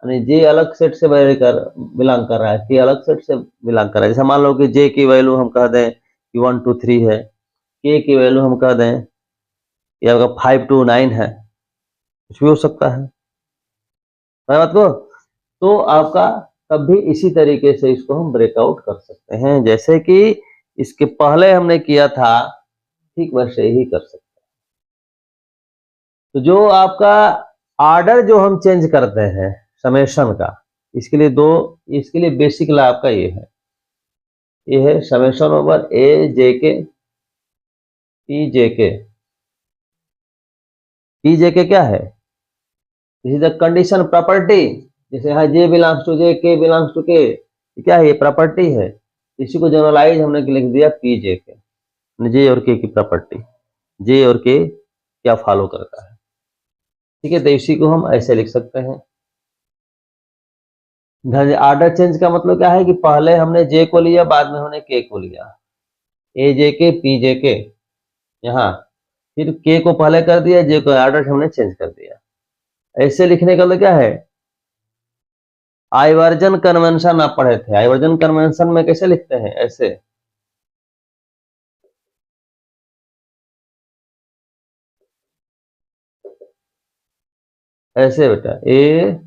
A: यानी J अलग सेट से बिलोंग कर रहा है, K अलग सेट से बिलोंग कर रहा है। जैसे मान लो कि J की वैल्यू हम कह दें कि 1 to 3 है, K की वैल्यू हम कह दें ये आपका 5 to 9 है, कुछ भी हो सकता है बात को। तो आपका तब भी इसी तरीके से इसको हम ब्रेकआउट कर सकते हैं, जैसे कि इसके पहले हमने किया था, ठीक वैसे ही कर सकते हैं। तो जो आपका ऑर्डर जो हम चेंज करते हैं समेशन का, इसके लिए बेसिक लॉ आपका ये है समेशन ओवर ए जे के पी जे के। पी जे के क्या है? This is the condition property, जैसे यहाँ जे बिलोंग्स टू जे, के बिलोंग्स टू के, क्या है? ये प्रॉपर्टी है, इसी को जनरलाइज हमने लिख दिया पी जे के, जे और के की प्रॉपर्टी, जे और के क्या फॉलो करता है, ठीक है। तो इसी को हम ऐसे लिख सकते हैं। ऑर्डर चेंज का मतलब क्या है कि पहले हमने जे को लिया, बाद में हमने के को लिया, ए जे के पी जे के, यहाँ फिर के को पहले कर दिया, जे को ऑर्डर हमने चेंज कर दिया। ऐसे लिखने का मतलब क्या है? आइवर्जन कन्वेंशन आप पढ़े थे, आइवर्जन कन्वेंशन में कैसे लिखते हैं? ऐसे, ऐसे बेटा, ए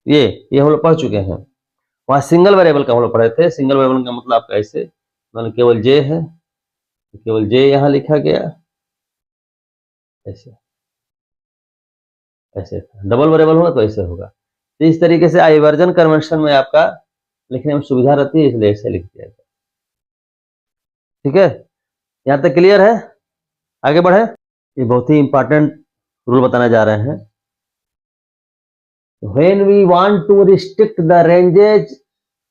A: ये हम लोग पढ़ चुके हैं। वहां सिंगल वेरिएबल का हम लोग पढ़े थे, सिंगल वेरिएबल का मतलब आपका ऐसे, मतलब केवल जे है, केवल जे यहाँ लिखा गया, ऐसे ऐसे डबल वेरिएबल होगा तो ऐसे होगा। तो इस तरीके से आइवर्जन कन्वेंशन में आपका लिखने में सुविधा रहती है, इसलिए ऐसे लिख दिया गया, ठीक है। यहाँ तक क्लियर है? आगे बढ़े। ये बहुत ही इंपॉर्टेंट रूल बताने जा रहे हैं। When we want to restrict the ranges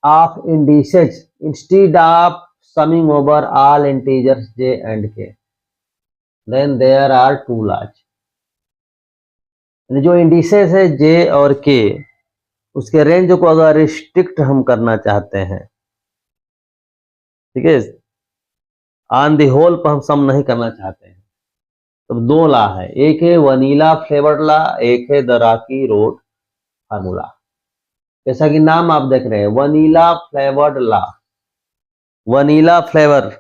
A: of indices instead of summing over all integers j and k, then there are two laws. जो इंडिसेस है j और k, उसके रेंज को अगर रिस्ट्रिक्ट हम करना चाहते हैं, ठीक है, ऑन दी होल पर हम सम नहीं करना चाहते हैं, तो दो ला है, एक है वनीला फ्लेवर्ड ला, एक है द रॉकी रोड फार्मूला। जैसा कि नाम आप देख रहे हैं, वनीला फ्लेवर्ड ला, वनीला फ्लेवर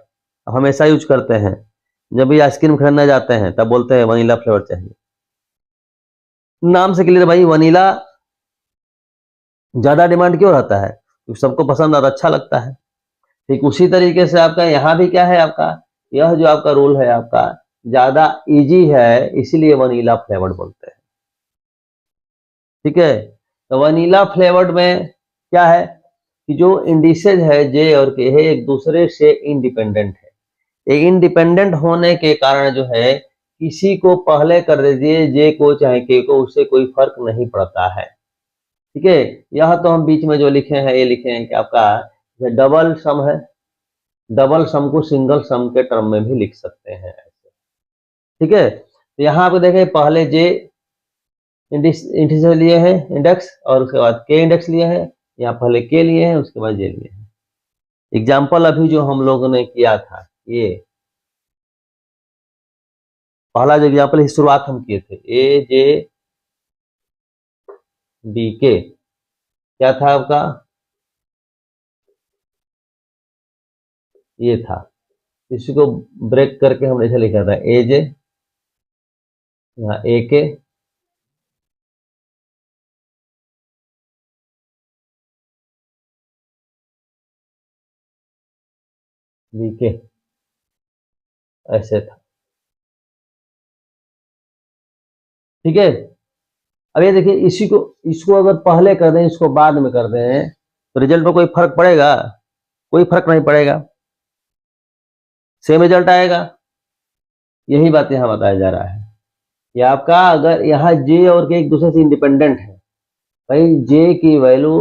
A: हमेशा यूज करते हैं, जब भी आइसक्रीम खरीदने जाते हैं तब बोलते हैं वनीला फ्लेवर चाहिए। नाम से क्लियर भाई, वनीला ज्यादा डिमांड क्यों रहता है? क्योंकि सबको पसंद और अच्छा लगता है। ठीक उसी तरीके से आपका यहाँ भी क्या है, आपका यह जो आपका रोल है आपका ज्यादा इजी है, इसीलिए वनीला फ्लेवर्ड बोलते हैं, ठीक है। तो वनीला फ्लेवर्ड में क्या है कि जो इंडिसेज है जे और के है एक दूसरे से इंडिपेंडेंट है। इंडिपेंडेंट होने के कारण जो है किसी को पहले कर दीजिए, जे को चाहे के को, उससे कोई फर्क नहीं पड़ता है, ठीक है। यह तो हम बीच में जो लिखे हैं ये लिखे हैं कि आपका डबल सम है, डबल सम को सिंगल सम के टर्म में भी लिख सकते हैं। ठीक है, तो यहाँ पे देखें पहले जे इंडिसेस लिए हैं इंडेक्स, और उसके बाद के इंडेक्स लिए हैं, यहाँ पहले के लिए हैं उसके बाद जे लिए हैं। एग्जाम्पल अभी जो हम लोगों ने किया था, ये पहला जो एग्जाम्पल की शुरुआत हम किए थे, ए जे बी के, क्या था आपका, ये था, इसी को ब्रेक करके हमने ऐसे लिखा था ए जे, यहाँ ए के, बी के, ऐसे था। ठीक है, अब ये देखिए इसको अगर पहले कर दें, इसको बाद में कर दें, तो रिजल्ट में कोई फर्क पड़ेगा? कोई फर्क नहीं पड़ेगा, सेम रिजल्ट आएगा। यही बात यहाँ बताया जा रहा है कि आपका अगर यहाँ जे और के एक दूसरे से इंडिपेंडेंट है, भाई जे की वैल्यू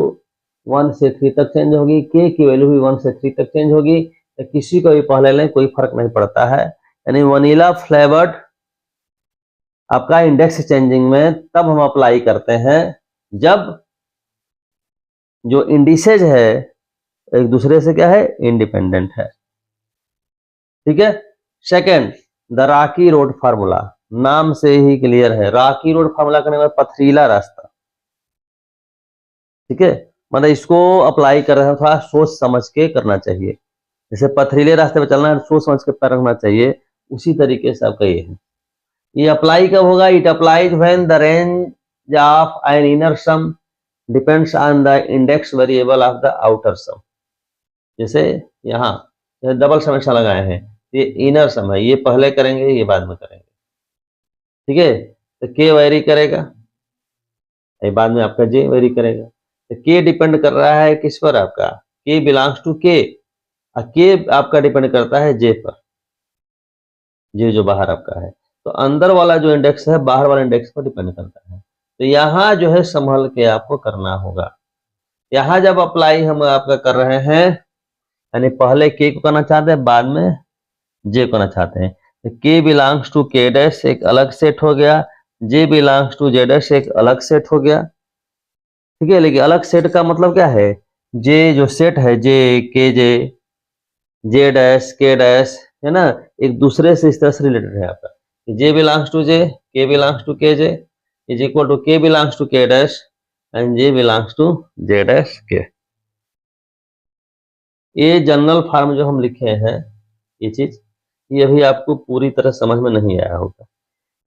A: 1 से 3 तक चेंज होगी, के की वैल्यू भी 1 से 3 तक चेंज होगी, तो किसी को भी पहले लें कोई फर्क नहीं पड़ता है। यानी वनीला फ्लेवर्ड आपका इंडेक्स चेंजिंग में तब हम अप्लाई करते हैं जब जो इंडिसेज है एक दूसरे से क्या है, इंडिपेंडेंट है। ठीक है, second, the Rocky road formula, नाम से ही क्लियर है, रॉकी रोड फार्मूला करने में पथरीला रास्ता। ठीक है, मतलब इसको अप्लाई कर रहे हैं, थोड़ा सोच समझ के करना चाहिए, जैसे पथरीले रास्ते पे चलना है सोच समझ के पैर रखना चाहिए, उसी तरीके से आपका ये है। ये अप्लाई कब होगा? It applies when the range of an inner sum depends on the index variable of the outer sum. जैसे यहाँ डबल समेशन लगाए हैं, ये इनर सम है, ये पहले करेंगे ये बाद में करेंगे। ठीक है, तो के वेरी करेगा, ये बाद में आपका जे वेरी करेगा। तो के डिपेंड कर रहा है किस पर? आपका के बिलोंग्स टू के, और के आपका डिपेंड करता है जे पर, जे जो बाहर आपका है। तो अंदर वाला जो इंडेक्स है बाहर वाले इंडेक्स पर डिपेंड करता है। तो यहाँ जो है संभल के आपको करना होगा। यहाँ जब अप्लाई हम आपका कर रहे हैं, यानी पहले के को करना चाहते हैं बाद में जे करना चाहते हैं, तो के बिलोंग्स टू के डैश एक अलग सेट हो गया, J belongs to J dash एक अलग सेट हो गया। ठीक है, लेकिन अलग सेट का मतलब क्या है? जे जो सेट है जे के जे डैश के डैश है ना, एक दूसरे से इस तरह से रिलेटेड है आपका, जे बिलोंग्स टू जे, के belongs to K J is equal to K belongs to K dash and J belongs to J dash के। ये जनरल फॉर्म जो हम लिखे हैं ये चीज, ये अभी आपको पूरी तरह समझ में नहीं आया होगा।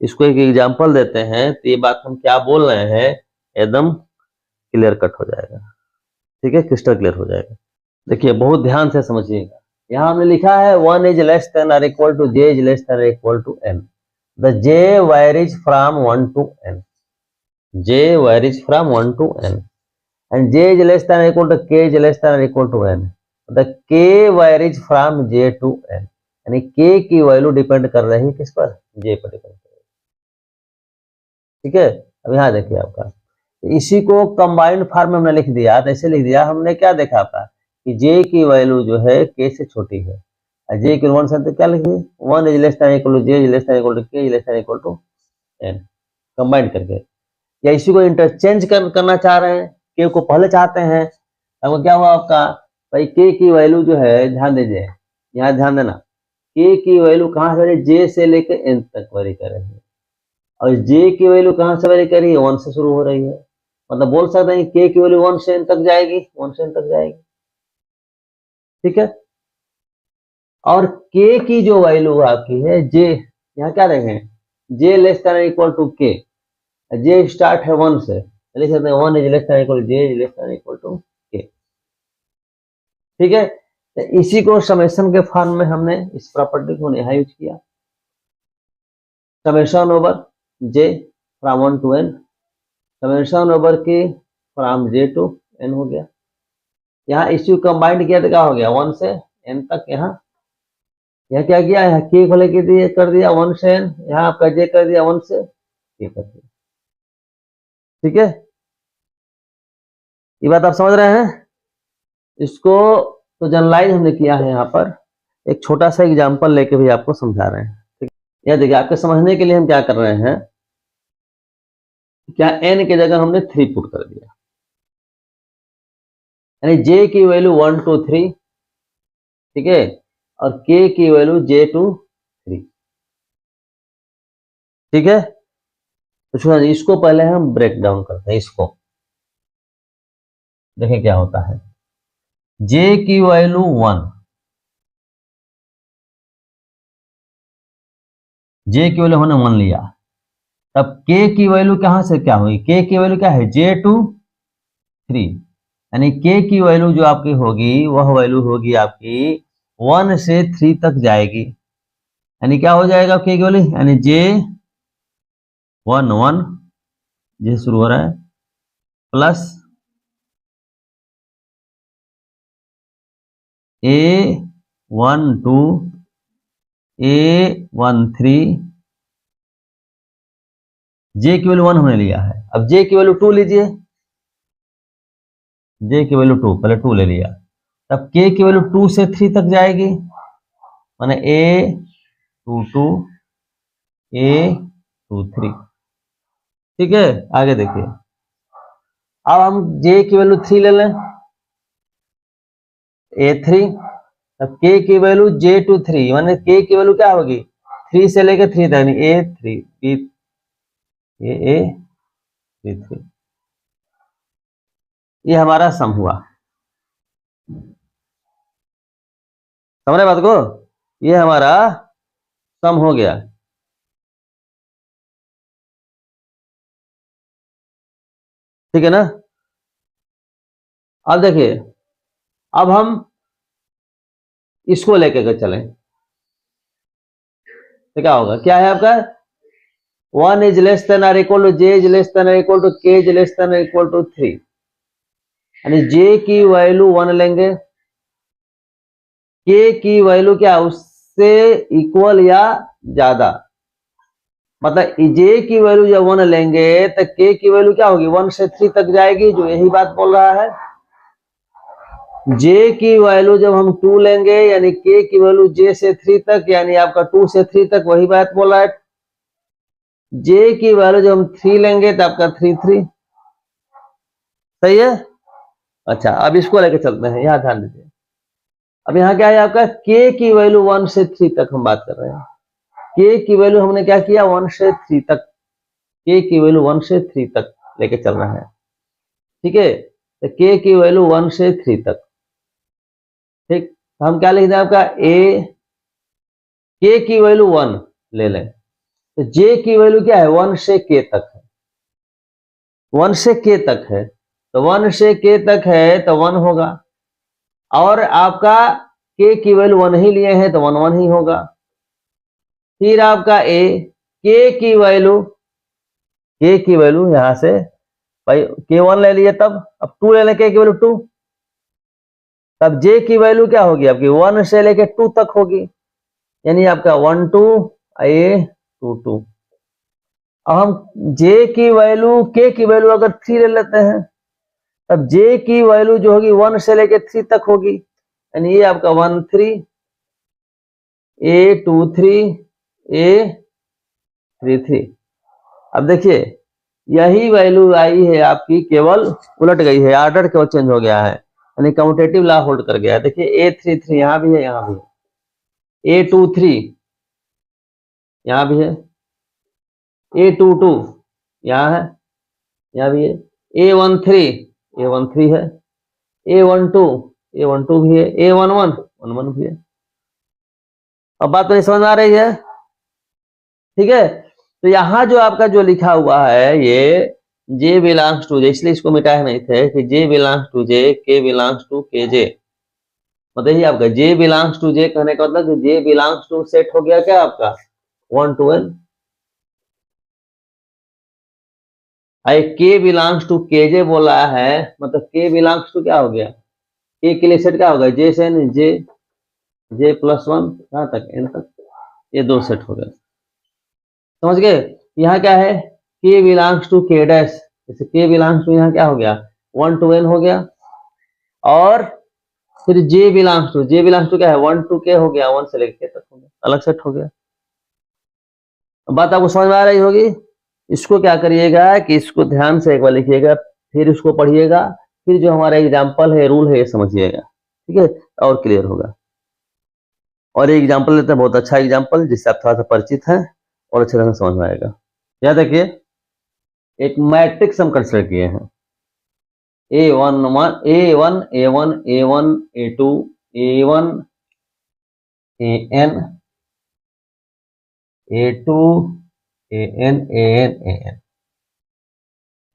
A: इसको एक एग्जांपल देते हैं तो ये बात हम क्या बोल रहे हैं एकदम क्लियर कट हो जाएगा। ठीक है, क्रिस्टल क्लियर हो जाएगा। देखिए बहुत ध्यान से समझिएगा, यहाँ हमने लिखा है 1 इज लेस देन और equal to J is less than और equal to N, the J varies from 1 to N, J varies from 1 to N and j is less than or equal to k is less than or equal to n, the k varies from j to n, यानी k की value depend कर रही है किस पर? j पर depend कर रही है। ठीक है, अब यहाँ देखिए आपका इसी को कंबाइंड फॉर्म में हमने लिख दिया, तो ऐसे लिख दिया, हमने क्या देखा था कि j की वैल्यू जो है k से छोटी है, j की 1 से तो क्या लिख दिए 1 is less than equal to j is less than equal to k is less than equal to n, combined करके, या इसी को इंटरचेंज करना चाह रहे हैं, के को पहले चाहते हैं, अब क्या हुआ आपका भाई के की वैल्यू जो है, ध्यान दीजिए यहाँ ध्यान देना, के की वैल्यू कहाँ से जे से लेकर एन तक वेरी कर रही है, और जे की वैल्यू कहाँ से वेरी कर रही है? 1 से शुरू हो रही है, मतलब बोल सकते हैं के की वैल्यू 1 से एन तक जाएगी, 1 से एन तक जाएगी। ठीक है, और के की जो वैल्यू आपकी है जे, यहाँ क्या देखें जे less than equal to K, J start है 1 से, लिख सकते हैं 1 is less than equal to J is less than equal to K. ठीक है, तो इसी को समेशन के फॉर्म में हमने इस प्रॉपर्टी को यहाँ यूज किया, summation over j from 1 to n, summation over k from j to n हो गया। यहाँ इसी को कंबाइंड किया तो क्या हो गया 1 से एन तक, यहाँ क्या किया, यहाँ के को लेके दिए कर दिया 1 से एन, यहाँ आपका जे कर दिया 1 से के कर दिया। ठीक है, ये बात आप समझ रहे हैं? इसको तो जनरलाइज हमने किया है, यहाँ पर एक छोटा सा एग्जांपल लेके भी आपको समझा रहे हैं। ठीक, यह देखिए आपके समझने के लिए हम क्या कर रहे हैं, क्या n की जगह हमने 3 पुट कर दिया, यानी j की वैल्यू 1 2 3, ठीक है, और k की वैल्यू j 2 3, ठीक है। तो सुना इसको पहले हम ब्रेक डाउन करते हैं, इसको देखें क्या होता है। j की वैल्यू 1, j की वैल्यू हमने 1 लिया, तब k की वैल्यू कहां से क्या हुई, k की वैल्यू क्या है, j 2 3, यानी k की वैल्यू जो आपकी होगी वह वैल्यू होगी आपकी 1 से 3 तक जाएगी, यानी क्या हो जाएगा k की वैल्यू, यानी j 1 1, j शुरू हो रहा है, प्लस a 1 2, a 1 3, j की वैल्यू 1 हमने लिया है, अब j की वैल्यू 2 लीजिए, j की वैल्यू 2, पहले 2 ले लिया, तब k की वैल्यू 2 से 3 तक जाएगी, माने a 2 2, a 2 3, ठीक है। आगे देखिए, अब हम j की वैल्यू 3 ले लें, a 3, अब k की वैल्यू j 2 3, माने k की वैल्यू क्या होगी 3 से लेकर 3 तक, यानी a 3 b a 3 3, ये हमारा सम हुआ, समझ रहे बात को, ये हमारा सम हो गया, ठीक है ना। अब देखिए, अब हम इसको लेकर के चलें तो क्या होगा, क्या है आपका 1 is less than or equal to j is less than or equal to k is less than or equal to 3, यानी j की वैल्यू 1 लेंगे, k की वैल्यू क्या उससे इक्वल या ज्यादा, मतलब j की वैल्यू जब 1 लेंगे तो k की वैल्यू क्या होगी 1 से 3 तक जाएगी, जो यही बात बोल रहा है। j की वैल्यू जब हम 2 लेंगे, यानी k की वैल्यू j से 3 तक, यानी आपका 2 से 3 तक, वही बात बोल रहा है। j की वैल्यू जब हम 3 लेंगे तो आपका 3 3, सही है। अच्छा, अब इसको लेके चलते हैं, यहां ध्यान दीजिए, अब यहाँ क्या है आपका k की वैल्यू 1 से 3 तक हम बात कर रहे हैं, k की वैल्यू हमने क्या किया 1 से 3 तक, k की वैल्यू 1 से 3 तक लेके चल रहा है, ठीक है। तो k की वैल्यू 1 से 3 तक, ठीक, तो हम क्या लिख दें आपका a, k की वैल्यू 1 ले लें, तो j की वैल्यू क्या है 1 से k तक है, 1 से k तक है, तो 1 से k तक है तो 1 होगा, और आपका k की वैल्यू 1 ही लिए हैं तो 1 1 ही होगा। फिर आपका a, k की वैल्यू यहां से भाई k1 ले लिए, तब अब 2 ले लें, k की वैल्यू 2, तब j की वैल्यू क्या होगी आपकी 1 से लेके 2 तक होगी, यानी आपका 1 2 a 2 2। अब हम j की वैल्यू k की वैल्यू अगर 3 ले लेते हैं, तब j की वैल्यू जो होगी 1 से लेके 3 तक होगी, यानी ये आपका 1 3, a 2 3, a 3 3। अब देखिए यही वैल्यू आई है आपकी, केवल उलट गई है, ऑर्डर केवल चेंज हो गया है, यानी कम्यूटेटिव लॉ होल्ड कर गया है। देखिए a3 3 यहाँ भी है, यहाँ भी है, a2 3 यहाँ भी है, a2 2 यहाँ है, यहाँ भी है, a1 3 a1 3 है, a1 2 a1 2 भी है, a1 1 1 1 भी है। अब बात तो नहीं समझ आ रही है, ठीक है। तो यहाँ जो आपका जो लिखा हुआ है ये j बिलोंग्स टू j, इसलिए इसको मिटाया नहीं थे कि j belongs to j, k belongs to k j, मतलब ये आपका j बिलोंग्स टू j कहने का मतलब j बिलोंग्स टू सेट हो गया क्या आपका 1 to n, I k belongs to k j बोला है, मतलब k बिलोंग्स टू क्या हो गया, k के लिए सेट क्या होगा j से n, j प्लस 1 कहाँ तक n तक, ये 2 सेट हो गए, समझ गए। यहाँ क्या है k belongs to k dash, जैसे k बिलोंग्स टू यहाँ क्या हो गया 1 to n हो गया, और फिर j बिलोंग्स टू क्या है 1 to k हो गया, 1 से लेकर k तक हो गया, अलग सेट हो गया। बात आपको समझ में आ रही होगी। इसको क्या करिएगा कि इसको ध्यान से एक बार लिखिएगा, फिर इसको पढ़िएगा, फिर जो हमारा एग्जाम्पल है, रूल है, ये समझिएगा, ठीक है, और क्लियर होगा। और एक एग्जाम्पल लेते हैं, बहुत अच्छा एग्जाम्पल, जिससे आप थोड़ा सा परिचित हैं और अच्छे तरह से समझ में आएगा। याद देखिए, एक मैट्रिक्स हम कंसिडर किए हैं, A1 A1 A1 A1 A2 A1 AN A2 AN AN AN,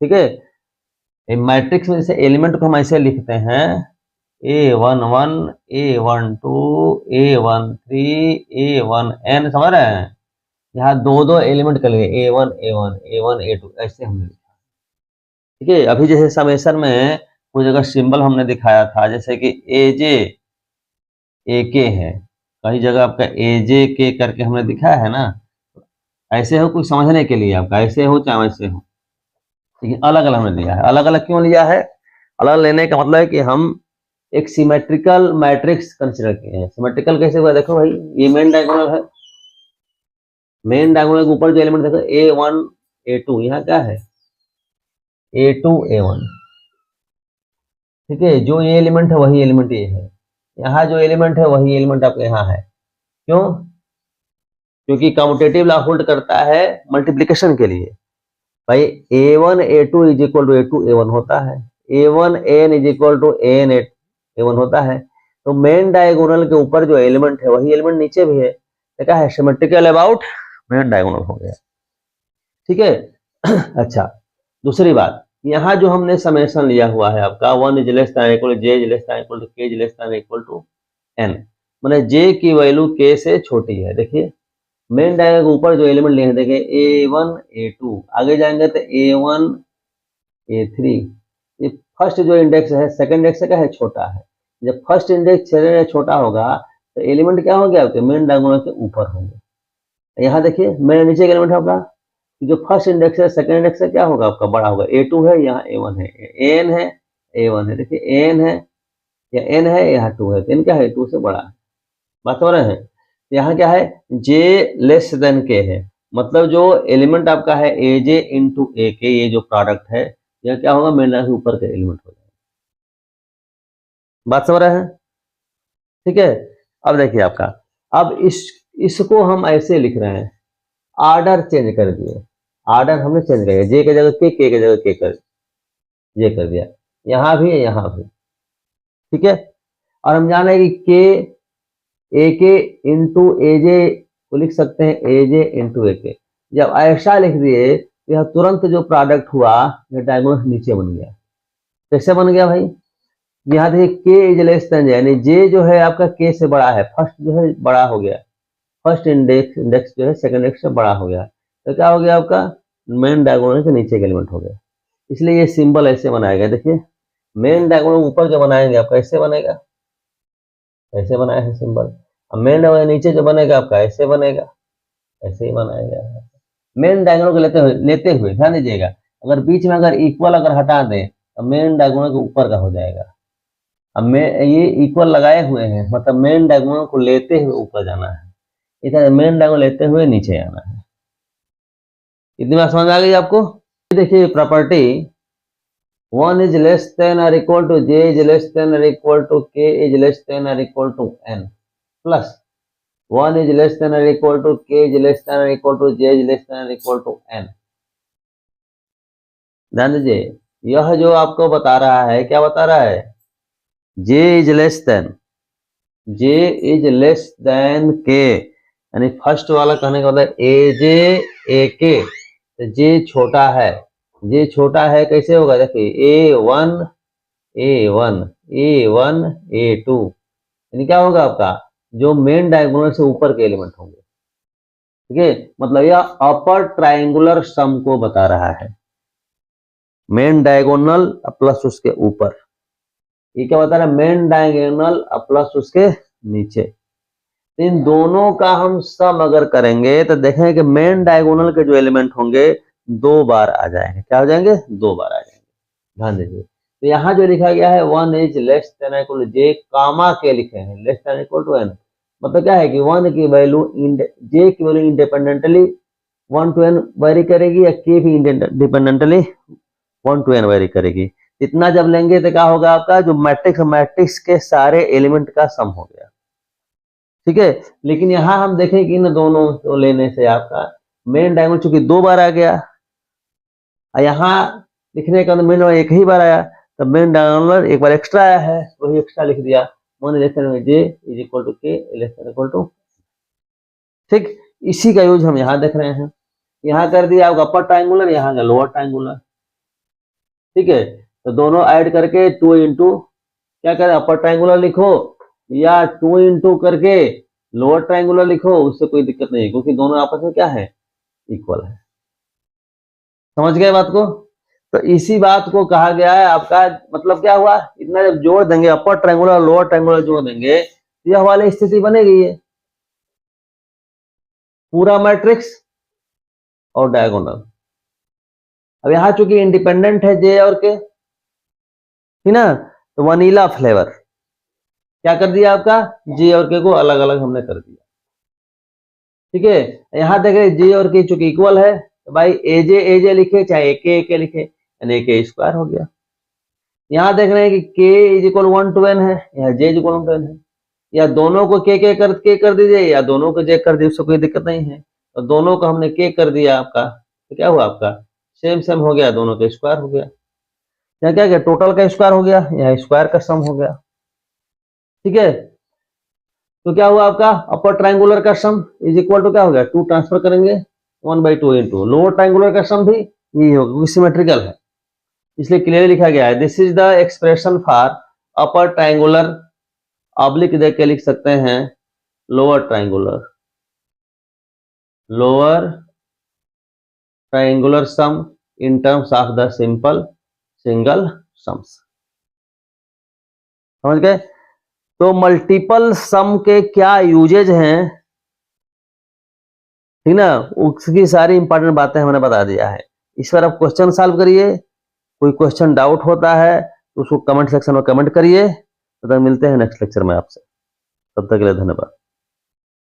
A: ठीक है। मैट्रिक्स में जैसे एलिमेंट को हम ऐसे लिखते हैं, A11 A12 A13 A1N, समझ रहे हैं। यहाँ दो दो एलिमेंट कर लिए, A1 A1 A1 A2, ऐसे हमने लिखा, ठीक है। अभी जैसे समेशन में कुछ जगह सिंबल हमने दिखाया था, जैसे कि AJ AK है, कई जगह आपका AJK करके हमने दिखाया है ना। ऐसे हो कुछ समझने के लिए, आपका ऐसे हो चाहे वैसे हो, लेकिन अलग अलग हमने लिया है। अलग अलग क्यों लिया है? अलग लेने का मतलब है कि हम एक सिमेट्रिकल मैट्रिक्स कंसिडर किए हैं। सिमेट्रिकल कैसे हुआ? देखो भाई, ये मेन डायगोनल है, मेन डायगोनल के ऊपर जो एलिमेंट देखो A1 A2, यहाँ क्या है A2 A1, ठीक है। जो ये एलिमेंट है वही एलिमेंट ये है, यहाँ जो एलिमेंट है वही एलिमेंट आपके यहाँ है। क्यों? क्योंकि कम्यूटेटिव लॉ होल्ड करता है मल्टीप्लिकेशन के लिए। भाई A1 A2 is equal to A2 A1 होता है, A1 AN is equal to AN A1 होता है। तो मेन डायगोनल के ऊपर जो एलिमेंट है वही एलिमेंट नीचे भी है, तो क्या है, सिमेट्रिकल अबाउट मेन डायगोनल हो गया, ठीक है। अच्छा, दूसरी बात, यहाँ जो हमने समेशन लिया हुआ है आपका 1 is less than equal J is less than equal to K is less than equal to N, माने J की वैल्यू K से छोटी है। देखिए मेन डायगोनल के ऊपर जो एलिमेंट लिखे, देखिए A1 A2, आगे जाएंगे तो A1 A3, ये फर्स्ट जो इंडेक्स है सेकंड इंडेक्स से क्या है, छोटा है। जब फर्स्ट इंडेक्स छोटा होगा तो एलिमेंट क्या हो गया आपके, मेन डायगोनल के ऊपर होंगे। यहाँ देखिए मेन नीचे का एलिमेंट है आपका, जो फर्स्ट इंडेक्स है सेकंड इंडेक्स से क्या होगा आपका, बड़ा होगा। A2 है, यहाँ A1 है, AN है, A1 है, देखिए AN है या N है, यहाँ 2 है, तो N क्या है, 2 से बड़ा है। बात हो रहे हैं। यहाँ क्या है, J लेस देन K है, मतलब जो एलिमेंट आपका है AJ इंटू AK, ये जो प्रोडक्ट है, यह क्या होगा, मेन डायगोनल के ऊपर का एलिमेंट हो जाएगा। बात समझ रहे हैं, ठीक है। अब देखिए आपका, अब इसको हम ऐसे लिख रहे हैं, ऑर्डर चेंज कर दिए, ऑर्डर हमने चेंज कर दिया, J की जगह K, K की जगह K कर J कर दिया, यहाँ भी यहाँ भी, ठीक है। और हम जान रहे हैं कि K AK इंटू AJ को लिख सकते हैं AJ इंटू AK। जब ऐसा लिख दिए तो यह तुरंत जो प्रोडक्ट हुआ, यह डायगोनल नीचे बन गया। कैसे बन गया भाई? यहाँ देखिए K इज लेस देन, यानी J जो है आपका K से बड़ा है, फर्स्ट जो है बड़ा हो गया, फर्स्ट इंडेक्स जो है सेकंड इंडेक्स से बड़ा हो गया, तो क्या हो गया आपका, मेन डायगोनल के नीचे का एलिमेंट हो गया। इसलिए ये सिंबल ऐसे बनाया गया। देखिए मेन डायगोनल ऊपर जो बनाएंगे आपका ऐसे बनेगा, ऐसे बनाया है सिंबल। अब मेन डायगोनल नीचे जो बनेगा आपका ऐसे बनेगा, ऐसे ही बनाया गया है। मेन डायगोनल को लेते हुए ध्यान दीजिएगा, अगर बीच में अगर इक्वल अगर हटा दें तो मेन डायगोनल के ऊपर का हो जाएगा। अब मैं ये इक्वल लगाए हुए हैं, मतलब मेन डायगोनल को लेते हुए ऊपर जाना है, इधर मेन डायगोनल लेते हुए नीचे आना है। इतनी बात समझ आ गई आपको? देखिए property 1 is less than or equal to J is less than or equal to K is less than or equal to N, plus 1 is less than or equal to K is less than or equal to J is less than or equal to N। ध्यान दीजिए, यह जो आपको बता रहा है, क्या बता रहा है, J is less than, J is less than K, यानी फर्स्ट वाला कहने का मतलब AJ AK, तो J छोटा है, J छोटा है कैसे होगा, देखिए A1 A1 A1 A2, यानी क्या होगा आपका, जो मेन डायगोनल से ऊपर के एलिमेंट होंगे, ठीक है। मतलब यह अपर ट्रायंगुलर सम को बता रहा है, मेन डायगोनल प्लस उसके ऊपर। ये क्या बता रहा है, मेन डायगोनल प्लस उसके नीचे। इन दोनों का हम सम अगर करेंगे तो देखेंगे कि मेन डायगोनल के जो एलिमेंट होंगे 2 बार आ जाएंगे। क्या हो जाएंगे, 2 बार आ जाएंगे। ध्यान दीजिए, तो यहाँ जो लिखा गया है 1 is less than equal to J comma के लिखे हैं, less than equal to N, मतलब क्या है कि 1 की वैल्यू J की value independently 1 to n vary करेगी, या k भी इंडिपेंडेंटली 1 to n वेरी करेगी। इतना जब लेंगे तो क्या होगा आपका, जो मैट्रिक्स के सारे एलिमेंट का सम हो गया। ठीक है, लेकिन यहां हम देखें कि इन दोनों को लेने से आपका मेन डायगोनल चूंकि 2 बार आ गया, यहाँ लिखने का मेन एक ही बार आया, तब मेन डायगोनल एक बार एक्स्ट्रा आया है, वही एक्स्ट्रा लिख दिया, one election j is equal to k election equal to. ठीक, इसी का यूज हम यहाँ देख रहे हैं। यहाँ कर दिया आपका अपर ट्रायंगुलर, यहाँ का लोअर ट्रायंगुलर। ठीक है, तो दोनों ऐड करके 2 इंटू क्या करें, अपर ट्रायंगुलर लिखो या 2 इंटू करके लोअर ट्रायंगुलर लिखो, उससे कोई दिक्कत नहीं है, क्योंकि दोनों आपस में क्या है, इक्वल है। समझ गए बात को? तो इसी बात को कहा गया है आपका, मतलब क्या हुआ, इतना जब जोड़ देंगे अपर ट्रायंगुलर और लोअर ट्रायंगुलर जोड़ देंगे, यह वाली स्थिति बनेगी, है पूरा मैट्रिक्स और डायगोनल। अब यहाँ चूंकि इंडिपेंडेंट है जे और के, ठीक ना, तो वनीला फ्लेवर क्या कर दिया आपका, जे और के को अलग अलग हमने कर दिया। ठीक है, यहाँ देखे जे और के चूंकि इक्वल है, तो भाई एजे लिखे चाहे ए के लिखे, यानी के स्क्वायर हो गया। यहाँ देख रहे हैं कि के इज इक्वल 1 to n है, यहाँ जे इज इक्वल टू n है, या दोनों को के कर दीजिए, या दोनों को जे कर दीजिए, उससे कोई दिक्कत नहीं है। तो दोनों को हमने के कर दिया आपका, तो क्या हुआ आपका, सेम हो गया, दोनों का स्क्वायर हो गया। यहाँ क्या टोटल का स्क्वायर हो गया, यहाँ स्क्वायर का सम हो गया। ठीक है, तो क्या हुआ आपका, अपर ट्रायंगुलर का सम इज इक्वल टू क्या हो गया, 2 ट्रांसफर करेंगे 1/2 इंटू लोअर ट्रायंगुलर का सम भी यही होगा, क्योंकि सिमेट्रिकल है, इसलिए क्लियरली लिखा गया है this is the expression for upper triangular, oblique देख के लिख सकते हैं lower triangular sum in terms of the simple single sums. समझ गए? तो मल्टीपल सम के क्या यूजेज हैं, ठीक ना, उसकी सारी इंपॉर्टेंट बातें हमने बता दिया है। इस पर आप क्वेश्चन सॉल्व करिए, कोई क्वेश्चन डाउट होता है तो उसको कमेंट सेक्शन में कमेंट करिए। तो मिलते हैं नेक्स्ट लेक्चर में आपसे, तब तक के लिए धन्यवाद।